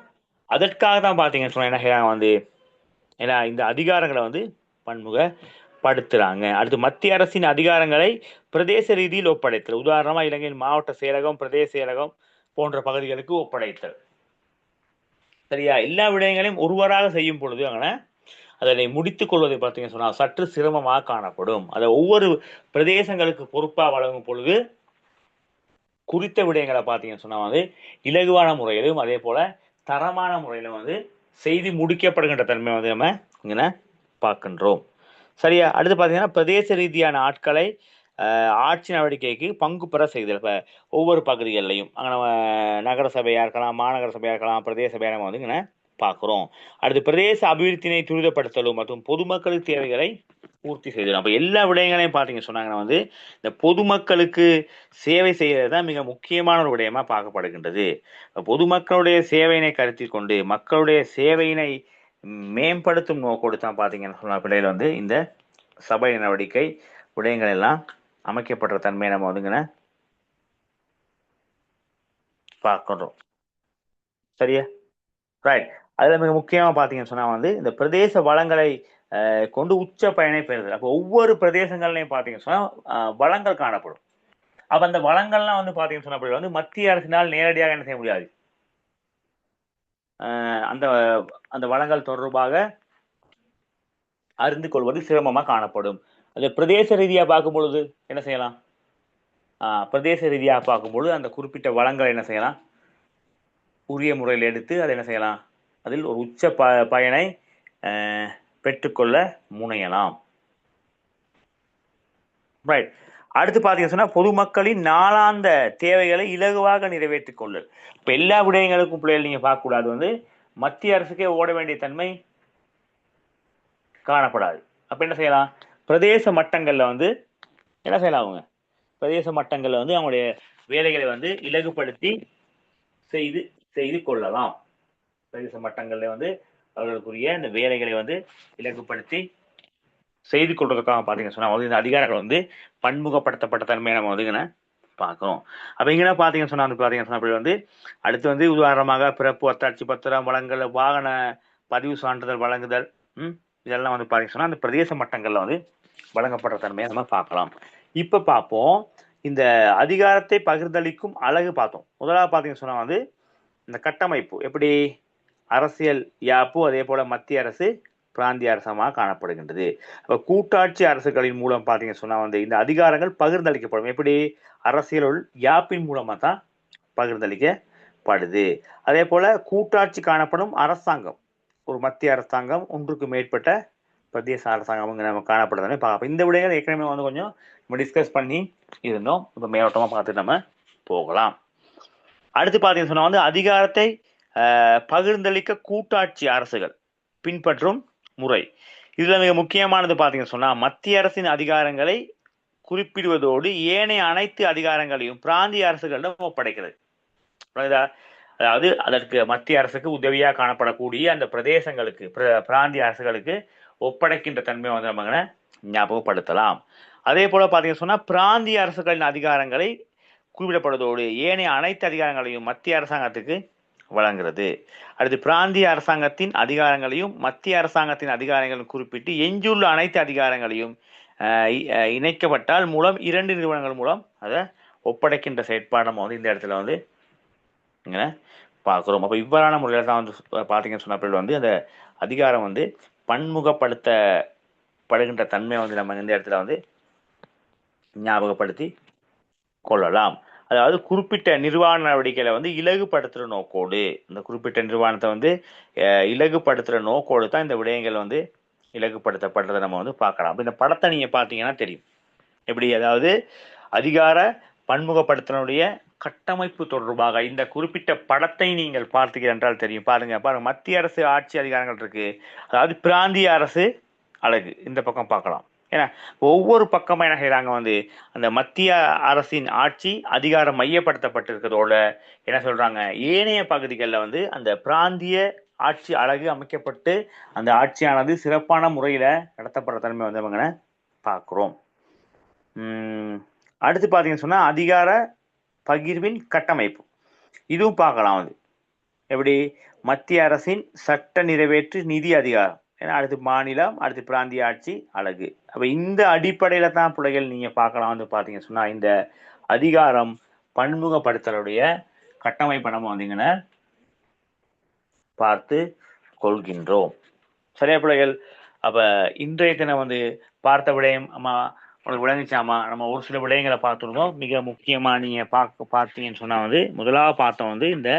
அதற்காக தான் பார்த்தீங்கன்னு சொன்னா என்ன செய்யறாங்க வந்து, ஏன்னா இந்த அதிகாரங்களை வந்து பன்முகப்படுத்துறாங்க. அடுத்து மத்திய அரசின் அதிகாரங்களை பிரதேச ரீதியில் ஒப்படைத்தல். உதாரணமா இலங்கையின் மாவட்ட செயலகம், பிரதேச செயலகம் போன்ற பகுதிகளுக்கு ஒப்படைத்தல். சரியா? எல்லா விடயங்களையும் ஒருவராக செய்யும் பொழுது அதனை முடித்துக் கொள்வதை பார்த்தீங்கன்னு சொன்னா சற்று சிரமமாக காணப்படும். அதை ஒவ்வொரு பிரதேசங்களுக்கு பொறுப்பா வழங்கும் பொழுது குறித்த விடயங்களை பார்த்தீங்கன்னு சொன்னா வந்து இலகுவான முறையிலும் அதே போல தரமான முறையிலும் வந்து செய்தி முடிக்கப்படுகின்ற தன்மை வந்து நம்ம இங்கே பார்க்கின்றோம். சரியா? அடுத்து பார்த்தீங்கன்னா பிரதேச ரீதியான ஆட்களை ஆட்சி நடவடிக்கைக்கு பங்கு பெற செய்தல். இப்போ ஒவ்வொரு பகுதிகளிலையும் அங்கே நம்ம நகர சபையாக இருக்கலாம், மாநகர சபையாக இருக்கலாம், பிரதேச சபையாக நம்ம வந்து இங்கே பார்க்குறோம். அடுத்து பிரதேச அபிவிருத்தினை துரிதப்படுத்தலும் மற்றும் பொதுமக்களுக்கு தேவைகளை பூர்த்தி செய்தலும். அப்போ எல்லா விடயங்களையும் பார்த்தீங்க சொன்னாங்கன்னா வந்து இந்த பொதுமக்களுக்கு சேவை செய்கிறது தான் மிக முக்கியமான ஒரு விடயமா பார்க்கப்படுகின்றது. பொதுமக்களுடைய சேவையினை கருத்தில் கொண்டு மக்களுடைய சேவையினை மேம்படுத்தும் நோக்கோடு தான் பார்த்தீங்கன்னு சொன்ன பிள்ளைகள் வந்து இந்த சபை நடவடிக்கை விடயங்கள் எல்லாம் அமைக்கப்பட்ட தன்மையை நம்ம வந்துங்கன்னு பார்க்கிறோம். சரியா? ரைட். அதில் மிக முக்கியமாக பார்த்தீங்கன்னு சொன்னால் வந்து இந்த பிரதேச வளங்களை கொண்டு உச்ச பயனை பெறுதல். அப்போ ஒவ்வொரு பிரதேசங்கள்லையும் பார்த்தீங்கன்னு சொன்னால் வளங்கள் காணப்படும். அப்போ அந்த வளங்கள்லாம் வந்து பார்த்தீங்கன்னு சொன்னால் வந்து மத்திய அரசினால் நேரடியாக என்ன செய்ய முடியாது, அந்த அந்த வளங்கள் தொடர்பாக அறிந்து கொள்வது சிரமமாக காணப்படும். அது பிரதேச ரீதியாக பார்க்கும் பொழுது என்ன செய்யலாம், பிரதேச ரீதியாக பார்க்கும்பொழுது அந்த குறிப்பிட்ட வளங்களை என்ன செய்யலாம், உரிய முறையில் எடுத்து அதை என்ன செய்யலாம், அதில் ஒரு உச்ச பயனை பெற்றுக்கொள்ள முனையலாம். ரைட். அடுத்து பார்த்தீங்கன்னு சொன்னால் பொதுமக்களின் நாளாந்த தேவைகளை இலகுவாக நிறைவேற்றிக் கொள்ளல். இப்போ எல்லா விடயங்களுக்கும் பிள்ளைகள் நீங்கள் பார்க்கக்கூடாது, வந்து மத்திய அரசுக்கே ஓட வேண்டிய தன்மை காணப்படாது. அப்போ என்ன செய்யலாம், பிரதேச மட்டங்களில் வந்து என்ன செய்யலாம், அவங்க பிரதேச மட்டங்களில் வந்து அவங்களுடைய வேலைகளை வந்து இலகுப்படுத்தி செய்து கொள்ளலாம். பிரதேச மட்டங்களில் வந்து அவர்களுக்குரிய இந்த வேலைகளை வந்து இலகுப்படுத்தி செய்து கொள்றதுக்காக பார்த்தீங்கன்னு சொன்னால் இந்த அதிகாரங்கள் வந்து பன்முகப்படுத்தப்பட்ட தன்மையை நம்ம வந்து பார்க்கிறோம். அப்போ இங்கே பார்த்தீங்கன்னு சொன்னால் வந்து பார்த்தீங்கன்னு சொன்னால் வந்து அடுத்து வந்து உதாரணமாக பிறப்பு, அத்தாட்சி பத்திரம் வழங்கல், வாகன பதிவு சான்றிதழ் வழங்குதல், இதெல்லாம் வந்து பார்த்தீங்கன்னு சொன்னால் அந்த பிரதேச மட்டங்களில் வந்து வழங்கப்பட்ட தன்மையை நம்ம பார்க்கலாம். இப்போ பார்ப்போம், இந்த அதிகாரத்தை பகிர்ந்தளிக்கும் அழகு பார்த்தோம். முதலாவது பார்த்தீங்கன்னு சொன்னால் வந்து இந்த கட்டமைப்பு எப்படி அரசியல் யாப்பு, அதே போல மத்திய அரசு பிராந்திய அரசாங்கமாக காணப்படுகின்றது. அப்ப கூட்டாட்சி அரசுகளின் மூலம் பார்த்தீங்க சொன்னா வந்து இந்த அதிகாரங்கள் பகிர்ந்தளிக்கப்படும். எப்படி? அரசியலுள் யாப்பின் மூலமா தான் பகிர்ந்தளிக்கப்படுது. அதே போல கூட்டாட்சி காணப்படும் அரசாங்கம், ஒரு மத்திய அரசாங்கம், ஒன்றுக்கு மேற்பட்ட பிரதேச அரசாங்கம் நம்ம காணப்படுறதுன்னு பார்ப்போம். இந்த விடயங்கள் ஏற்கனவே வந்து கொஞ்சம் நம்ம டிஸ்கஸ் பண்ணி இருந்தோம். இப்போ மேலோட்டமா பார்த்து நம்ம போகலாம். அடுத்து பார்த்தீங்கன்னு சொன்னா வந்து அதிகாரத்தை பகிர்ந்தளிக்க கூட்டாட்சி அரசுகள் பின்பற்றும் முறை. இதுல மிக முக்கியமானது பார்த்தீங்கன்னு சொன்னா மத்திய அரசின் அதிகாரங்களை குறிப்பிடுவதோடு ஏனைய அனைத்து அதிகாரங்களையும் பிராந்திய அரசுகளிடம் ஒப்படைக்கிறது. அதாவது அதற்கு மத்திய அரசுக்கு உதவியாக காணப்படக்கூடிய அந்த பிரதேசங்களுக்கு பிராந்திய அரசுகளுக்கு ஒப்படைக்கின்ற தன்மை வந்து நம்ம ஞாபகப்படுத்தலாம். அதே போல பார்த்தீங்கன்னு சொன்னா பிராந்திய அரசுகளின் அதிகாரங்களை குறிப்பிடப்படுவதோடு ஏனைய அனைத்து அதிகாரங்களையும் மத்திய அரசாங்கத்துக்கு வழங்குகிறது. அடுத்து பிராந்திய அரசாங்கத்தின் அதிகாரங்களையும் மத்திய அரசாங்கத்தின் அதிகாரங்களையும் குறிப்பிட்டு எஞ்சுள்ள அனைத்து அதிகாரங்களையும் இணைக்கப்பட்டால் மூலம் 2 நிறுவனங்கள் மூலம் அதை ஒப்படைக்கின்ற செயற்பாடு நம்ம வந்து இந்த இடத்துல வந்து இங்கே பார்க்குறோம். அப்போ இவ்வாறான முறையில் தான் வந்து பார்த்தீங்கன்னு சொன்ன வந்து அந்த அதிகாரம் வந்து பன்முகப்படுத்தப்படுகின்ற தன்மை வந்து நம்ம இந்த இடத்துல வந்து ஞாபகப்படுத்தி கொள்ளலாம். அதாவது குறிப்பிட்ட நிர்வாண நடவடிக்கைகளை வந்து இலகுபடுத்துகிற நோக்கோடு, இந்த குறிப்பிட்ட நிர்வாணத்தை வந்து இலகுபடுத்துகிற நோக்கோடு தான் இந்த விடயங்கள் வந்து இலகுபடுத்தப்படுறதை நம்ம வந்து பார்க்கலாம். அப்போ இந்த படத்தை நீங்கள் பார்த்தீங்கன்னா தெரியும் எப்படி, அதாவது அதிகார பன்முகப்படுத்தனுடைய கட்டமைப்பு தொடர்பாக இந்த குறிப்பிட்ட படத்தை நீங்கள் பார்த்தீர்கள் என்றால் தெரியும். பாருங்க மத்திய அரசு ஆட்சி அதிகாரங்கள் இருக்கு, அதாவது பிராந்திய அரசு அழகு இந்த பக்கம் பார்க்கலாம். ஏன்னா ஒவ்வொரு பக்கமாக என்ன செய்யறாங்க வந்து அந்த மத்திய அரசின் ஆட்சி அதிகாரம் மையப்படுத்தப்பட்டிருக்கிறதோட என்ன சொல்றாங்க, ஏனைய பகுதிகளில் வந்து அந்த பிராந்திய ஆட்சி அழகு அமைக்கப்பட்டு அந்த ஆட்சியானது சிறப்பான முறையில நடத்தப்படுற தன்மை வந்து அவங்க பார்க்கிறோம். அடுத்து பார்த்தீங்கன்னு சொன்னா அதிகார பகிர்வின் கட்டமைப்பு, இதுவும் பார்க்கலாம். அது எப்படி, மத்திய அரசின் சட்ட நிறைவேற்று நிதி அதிகாரம், ஏன்னா அடுத்து மாநிலம், அடுத்து பிராந்திய ஆட்சி அழகு. அப்ப இந்த அடிப்படையில தான் பிள்ளைகள் நீங்க பார்க்கலாம் வந்து பாத்தீங்க சொன்னா இந்த அதிகாரம் பன்முகப்படுத்தலுடைய கட்டமைப்பை நம்ம வந்தீங்கன்னா பார்த்து கொள்கின்றோம். சரியா பிள்ளைகள்? அப்ப இன்றைய தினம் வந்து பார்த்த விடயம் அம்மா உங்களுக்கு விளங்குச்சாமா? நம்ம ஒரு சில விடயங்களை பார்த்துருந்தோம். மிக முக்கியமா நீங்க பார்த்தீங்கன்னு சொன்னா வந்து முதலாவது பார்த்தோம் வந்து இந்த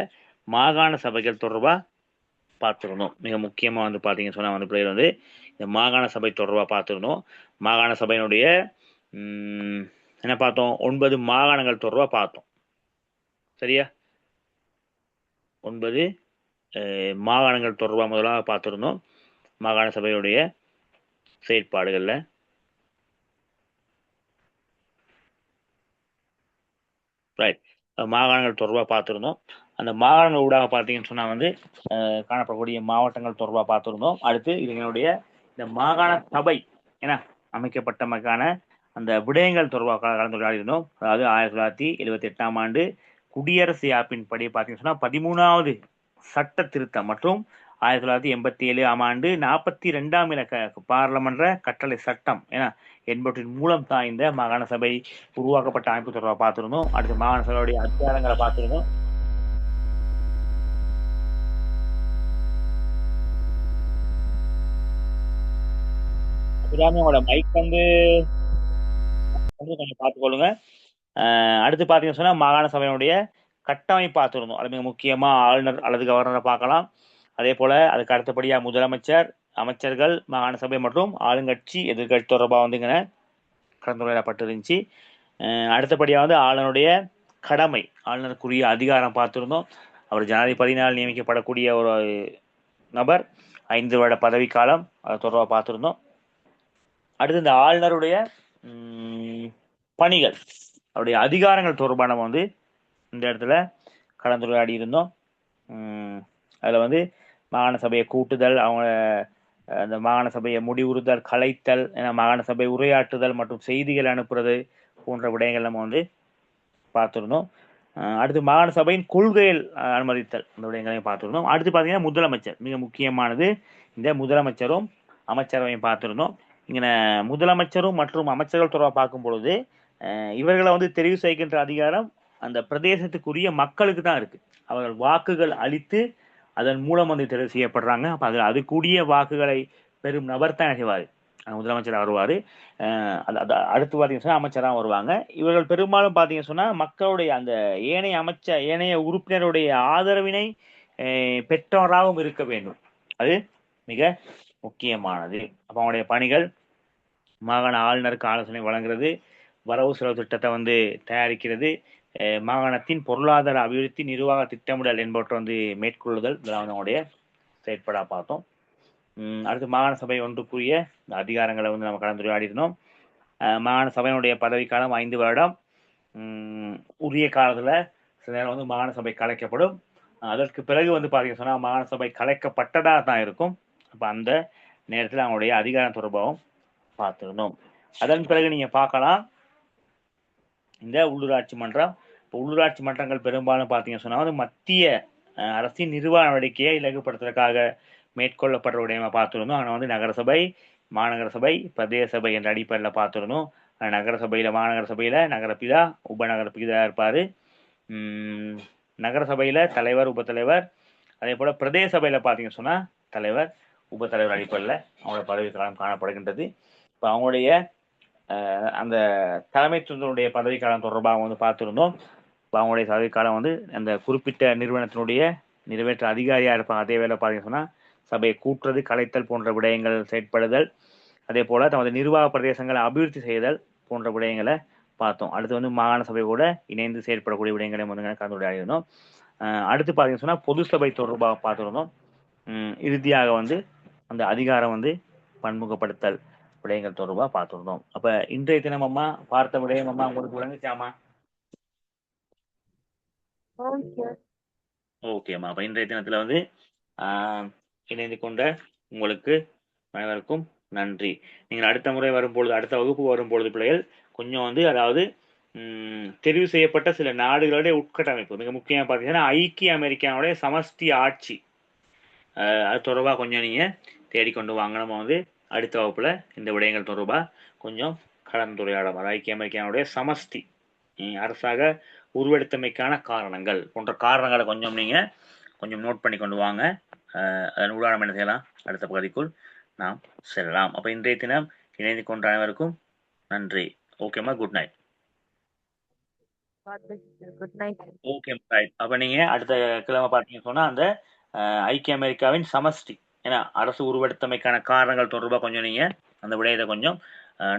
மாகாண சபைகள் தொடர்பா பார்த்துருந்தோம். மிக முக்கியமா வந்து பாத்தீங்கன்னு சொன்னா வந்து பிள்ளைகள் வந்து இந்த மாகாண சபை தொடர்பா பார்த்துருந்தோம். மாகாண சபையினுடைய என்ன பார்த்தோம், 9 மாகாணங்கள் தொடர்பா பார்த்தோம். சரியா? 9 மாகாணங்கள் தொடர்பா முதலாக பார்த்துருந்தோம். மாகாண சபையுடைய செயற்பாடுகள்ல ரைட் மாகாணங்கள் தொடர்பாக பார்த்துருந்தோம். அந்த மாகாணங்கள் ஊடாக பார்த்தீங்கன்னு சொன்னா வந்து காணப்படக்கூடிய மாவட்டங்கள் தொடர்பாக பார்த்துருந்தோம். அடுத்து இதனுடைய இந்த மாகாண சபை என அமைக்கப்பட்டமைக்கான அந்த விடயங்கள் தொடர்பாக கலந்துரையாடி இருந்தோம். அதாவது 1978ஆம் ஆண்டு குடியரசு யாப்பின் படி பார்த்தீங்கன்னு சொன்னா 13வது சட்ட திருத்தம் மற்றும் 1987ஆம் ஆண்டு 42ஆம் இலக்க பாராளுமன்ற கட்டளை சட்டம் என்பவற்றின் மூலம் தான் இந்த மாகாண சபை உருவாக்கப்பட்ட அமைப்பு தொடர்பாக பார்த்திருந்தோம். அடுத்து மாகாண சபையுடைய அதிகாரங்களை பார்த்திருந்தோம். உங்களோட மைக் வந்து கொஞ்சம் பார்த்துக்கொள்ளுங்க. அடுத்து பார்த்தீங்கன்னு சொன்னா மாகாண சபையினுடைய கட்டமைப்பு பார்த்துருந்தோம். அது மிக முக்கியமா ஆளுநர் அல்லது கவர்னரை பார்க்கலாம். அதே போல அதுக்கு அடுத்தபடியா முதலமைச்சர், அமைச்சர்கள், மாகாண சபை மற்றும் ஆளுங்கட்சி எதிர்கட்சி தொடர்பாக வந்து இங்கே கலந்துரையாடப்பட்டிருந்துச்சு. அடுத்தபடியாக வந்து ஆளுநருடைய கடமை, ஆளுநருக்குரிய அதிகாரம் பார்த்துருந்தோம். அவர் ஜனாதிபதியினால் நியமிக்கப்படக்கூடிய ஒரு நபர், 5 வருட பதவிக்காலம், அது தொடர்பாக பார்த்துருந்தோம். அடுத்து இந்த ஆளுநருடைய பணிகள், அவருடைய அதிகாரங்கள் தொடர்பாக நம்ம வந்து இந்த இடத்துல கலந்துரையாடி இருந்தோம். அதில் வந்து மாகாண சபையை கூட்டுதல், அவங்க அந்த மாகாண சபையை முடிவுறுதல், கலைத்தல், மாகாண சபை உரையாற்றுதல் மற்றும் செய்திகள் அனுப்புறது போன்ற விடயங்கள் நம்ம வந்து பார்த்துருந்தோம். அடுத்து மாகாண சபையின் கொள்கைகள் அனுமதித்தல், இந்த விடயங்களையும் பார்த்துருந்தோம். அடுத்து பார்த்தீங்கன்னா முதலமைச்சர், மிக முக்கியமானது இந்த முதலமைச்சரும் அமைச்சரவையும் பார்த்துருந்தோம். இங்கே முதலமைச்சரும் மற்றும் அமைச்சர்கள் தொடர்பாக பார்க்கும் பொழுது இவர்களை வந்து தெரிவு செய்கின்ற அதிகாரம் அந்த பிரதேசத்துக்குரிய மக்களுக்கு தான் இருக்கு. அவர்கள் வாக்குகள் அளித்து அதன் மூலம் வந்து தெரிவு செய்யப்படுறாங்க. அப்ப அது கூடிய வாக்குகளை பெரும் நபர் தான் செய்வார், முதலமைச்சராக வருவார். அடுத்து பார்த்தீங்கன்னு சொன்னால் அமைச்சராக வருவாங்க. இவர்கள் பெரும்பாலும் பார்த்தீங்கன்னு சொன்னால் மக்களுடைய அந்த ஏனைய உறுப்பினருடைய ஆதரவினை பெற்றவராகவும் இருக்க வேண்டும். அது மிக முக்கியமானது. அப்போ அவனுடைய பணிகள் மாகாண ஆளுநருக்கு ஆலோசனை வழங்குறது, வரவு செலவு திட்டத்தை தயாரிக்கிறது, மாகாணத்தின் பொருளாதார அபிவிருத்தி நிர்வாக திட்டமிடல் என்பவற்றை மேற்கொள்ளுதல், இதெல்லாம் அவனுடைய செயற்படா பார்த்தோம். அடுத்து மாகாண சபை ஒன்றுக்குரிய அதிகாரங்களை நம்ம கலந்துரையாடி இருந்தோம். மாகாண சபையினுடைய பதவிக்காலம் 5 வருடம். உரிய காலத்துல சில நேரம் மாகாண சபை கலைக்கப்படும். அதற்கு பிறகு பார்த்தீங்கன்னு சொன்னா மாகாண சபை கலைக்கப்பட்டதா தான் இருக்கும். அப்ப அந்த நேரத்தில் அவங்களுடைய அதிகாரம் தொடர்பாகவும் பார்த்திருந்தோம். அதன் பிறகு நீங்க பார்க்கலாம் இந்த உள்ளூராட்சி மன்றம். இப்போ உள்ளூராட்சி மன்றங்கள் பெரும்பாலும் பார்த்தீங்கன்னு சொன்னா மத்திய அரசின் நிர்வாக நடவடிக்கையை இலகுப்படுத்துவதற்காக மேற்கொள்ளப்படுற விடயமா பார்த்துருந்தோம். ஆனால் நகரசபை, மாநகர சபை, பிரதேச சபை என்ற அடிப்படையில் பார்த்துருந்தோம். நகரசபையில மாநகர சபையில நகரபிதா, உபநகர பிதா இருப்பாரு. நகர சபையில தலைவர், உபத்தலைவர். அதே போல பிரதேச சபையில பார்த்தீங்கன்னு சொன்னா தலைவர், உபத்தலைவர் அடிப்படையில் அவங்களோட பதவி காலம் காணப்படுகின்றது. இப்போ அவங்களுடைய அந்த தலைமைத்துவத்தினுடைய பதவி காலம் தொடர்பாக பார்த்துருந்தோம். இப்போ அவங்களுடைய பதவி காலம் அந்த குறிப்பிட்ட நிறுவனத்தினுடைய நிறைவேற்ற அதிகாரியா இருப்பாங்க. அதே வேலை பார்த்தீங்கன்னு சொன்னா சபையை கூட்டுறது, கலைத்தல் போன்ற விடயங்கள் செயற்படுதல், அதே போல தமது நிர்வாக பிரதேசங்களை அபிவிருத்தி செய்தல் போன்ற விடயங்களை பார்த்தோம். அடுத்து மாகாண சபை கூட இணைந்து செயற்படக்கூடிய விடயங்களை கலந்துரையாடினோம். அடுத்து பார்த்தீங்கன்னு சொன்னா பொது சபை தொடர்பாக பார்த்துருந்தோம். இறுதியாக அந்த அதிகாரம் பன்முகப்படுத்தல் விடயங்கள் தொடர்பாக பார்த்துருந்தோம். அப்ப இன்றைய தினம் அம்மா பார்த்த விடயம் அம்மா உங்களுக்கு விளங்குச்சாமா? ஓகேம்மா. அப்ப இன்றைய தினத்துல இணைந்து கொண்ட உங்களுக்கு அனைவருக்கும் நன்றி. நீங்கள் அடுத்த முறை வரும்பொழுது, அடுத்த வகுப்பு வரும்பொழுது பிள்ளைகள் கொஞ்சம் அதாவது தெரிவு செய்யப்பட்ட சில நாடுகளுடைய உட்கட்டமைப்பு மிக முக்கியமாக பார்த்தீங்கன்னா ஐக்கிய அமெரிக்காவுடைய சமஷ்டி ஆட்சி, அது தொடர்பாக கொஞ்சம் நீங்க தேடிக்கொண்டு வாங்க. நம்ம அடுத்த வகுப்புல இந்த விடயங்கள் தொடர்பாக கொஞ்சம் கலந்துரையாடலாம். ஐக்கிய அமெரிக்காவுடைய சமஷ்டி அரசாக உருவெடுத்தமைக்கான காரணங்கள் போன்ற காரணங்களை கொஞ்சம் நீங்க நோட் பண்ணி கொண்டு வாங்க. அதன் உதாரணம் என்ன செய்யலாம், அடுத்த பகுதிக்குள் நாம் செல்லலாம். அப்ப இன்றைய தினம் இணைந்து கொண்ட அனைவருக்கும் நன்றி. ஓகேமா, குட் நைட். Okay right. அப்ப நீங்க அடுத்த கிழமை பார்த்தீங்கன்னு சொன்னா அந்த ஐக்கிய அமெரிக்காவின் சமஷ்டி ஏன்னா அரசு உருவெடுத்தமைக்கான காரணங்கள் தொடர்பாக கொஞ்சம் நீங்க அந்த விடயத்தை கொஞ்சம்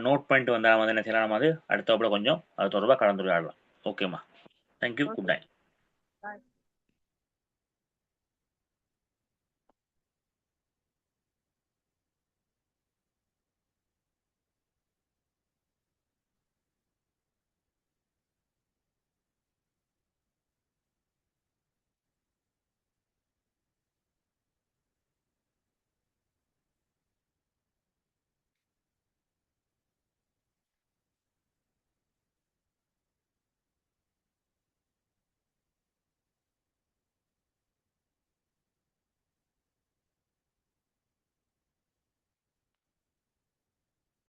நோட் பண்ணிட்டு வந்தா என்ன செய்யலாம், நம்ம அடுத்த கொஞ்சம் அது தொடர்பாக கலந்துரையாடலாம். ஓகேம்மா, தேங்க்யூ, குட் நைட்.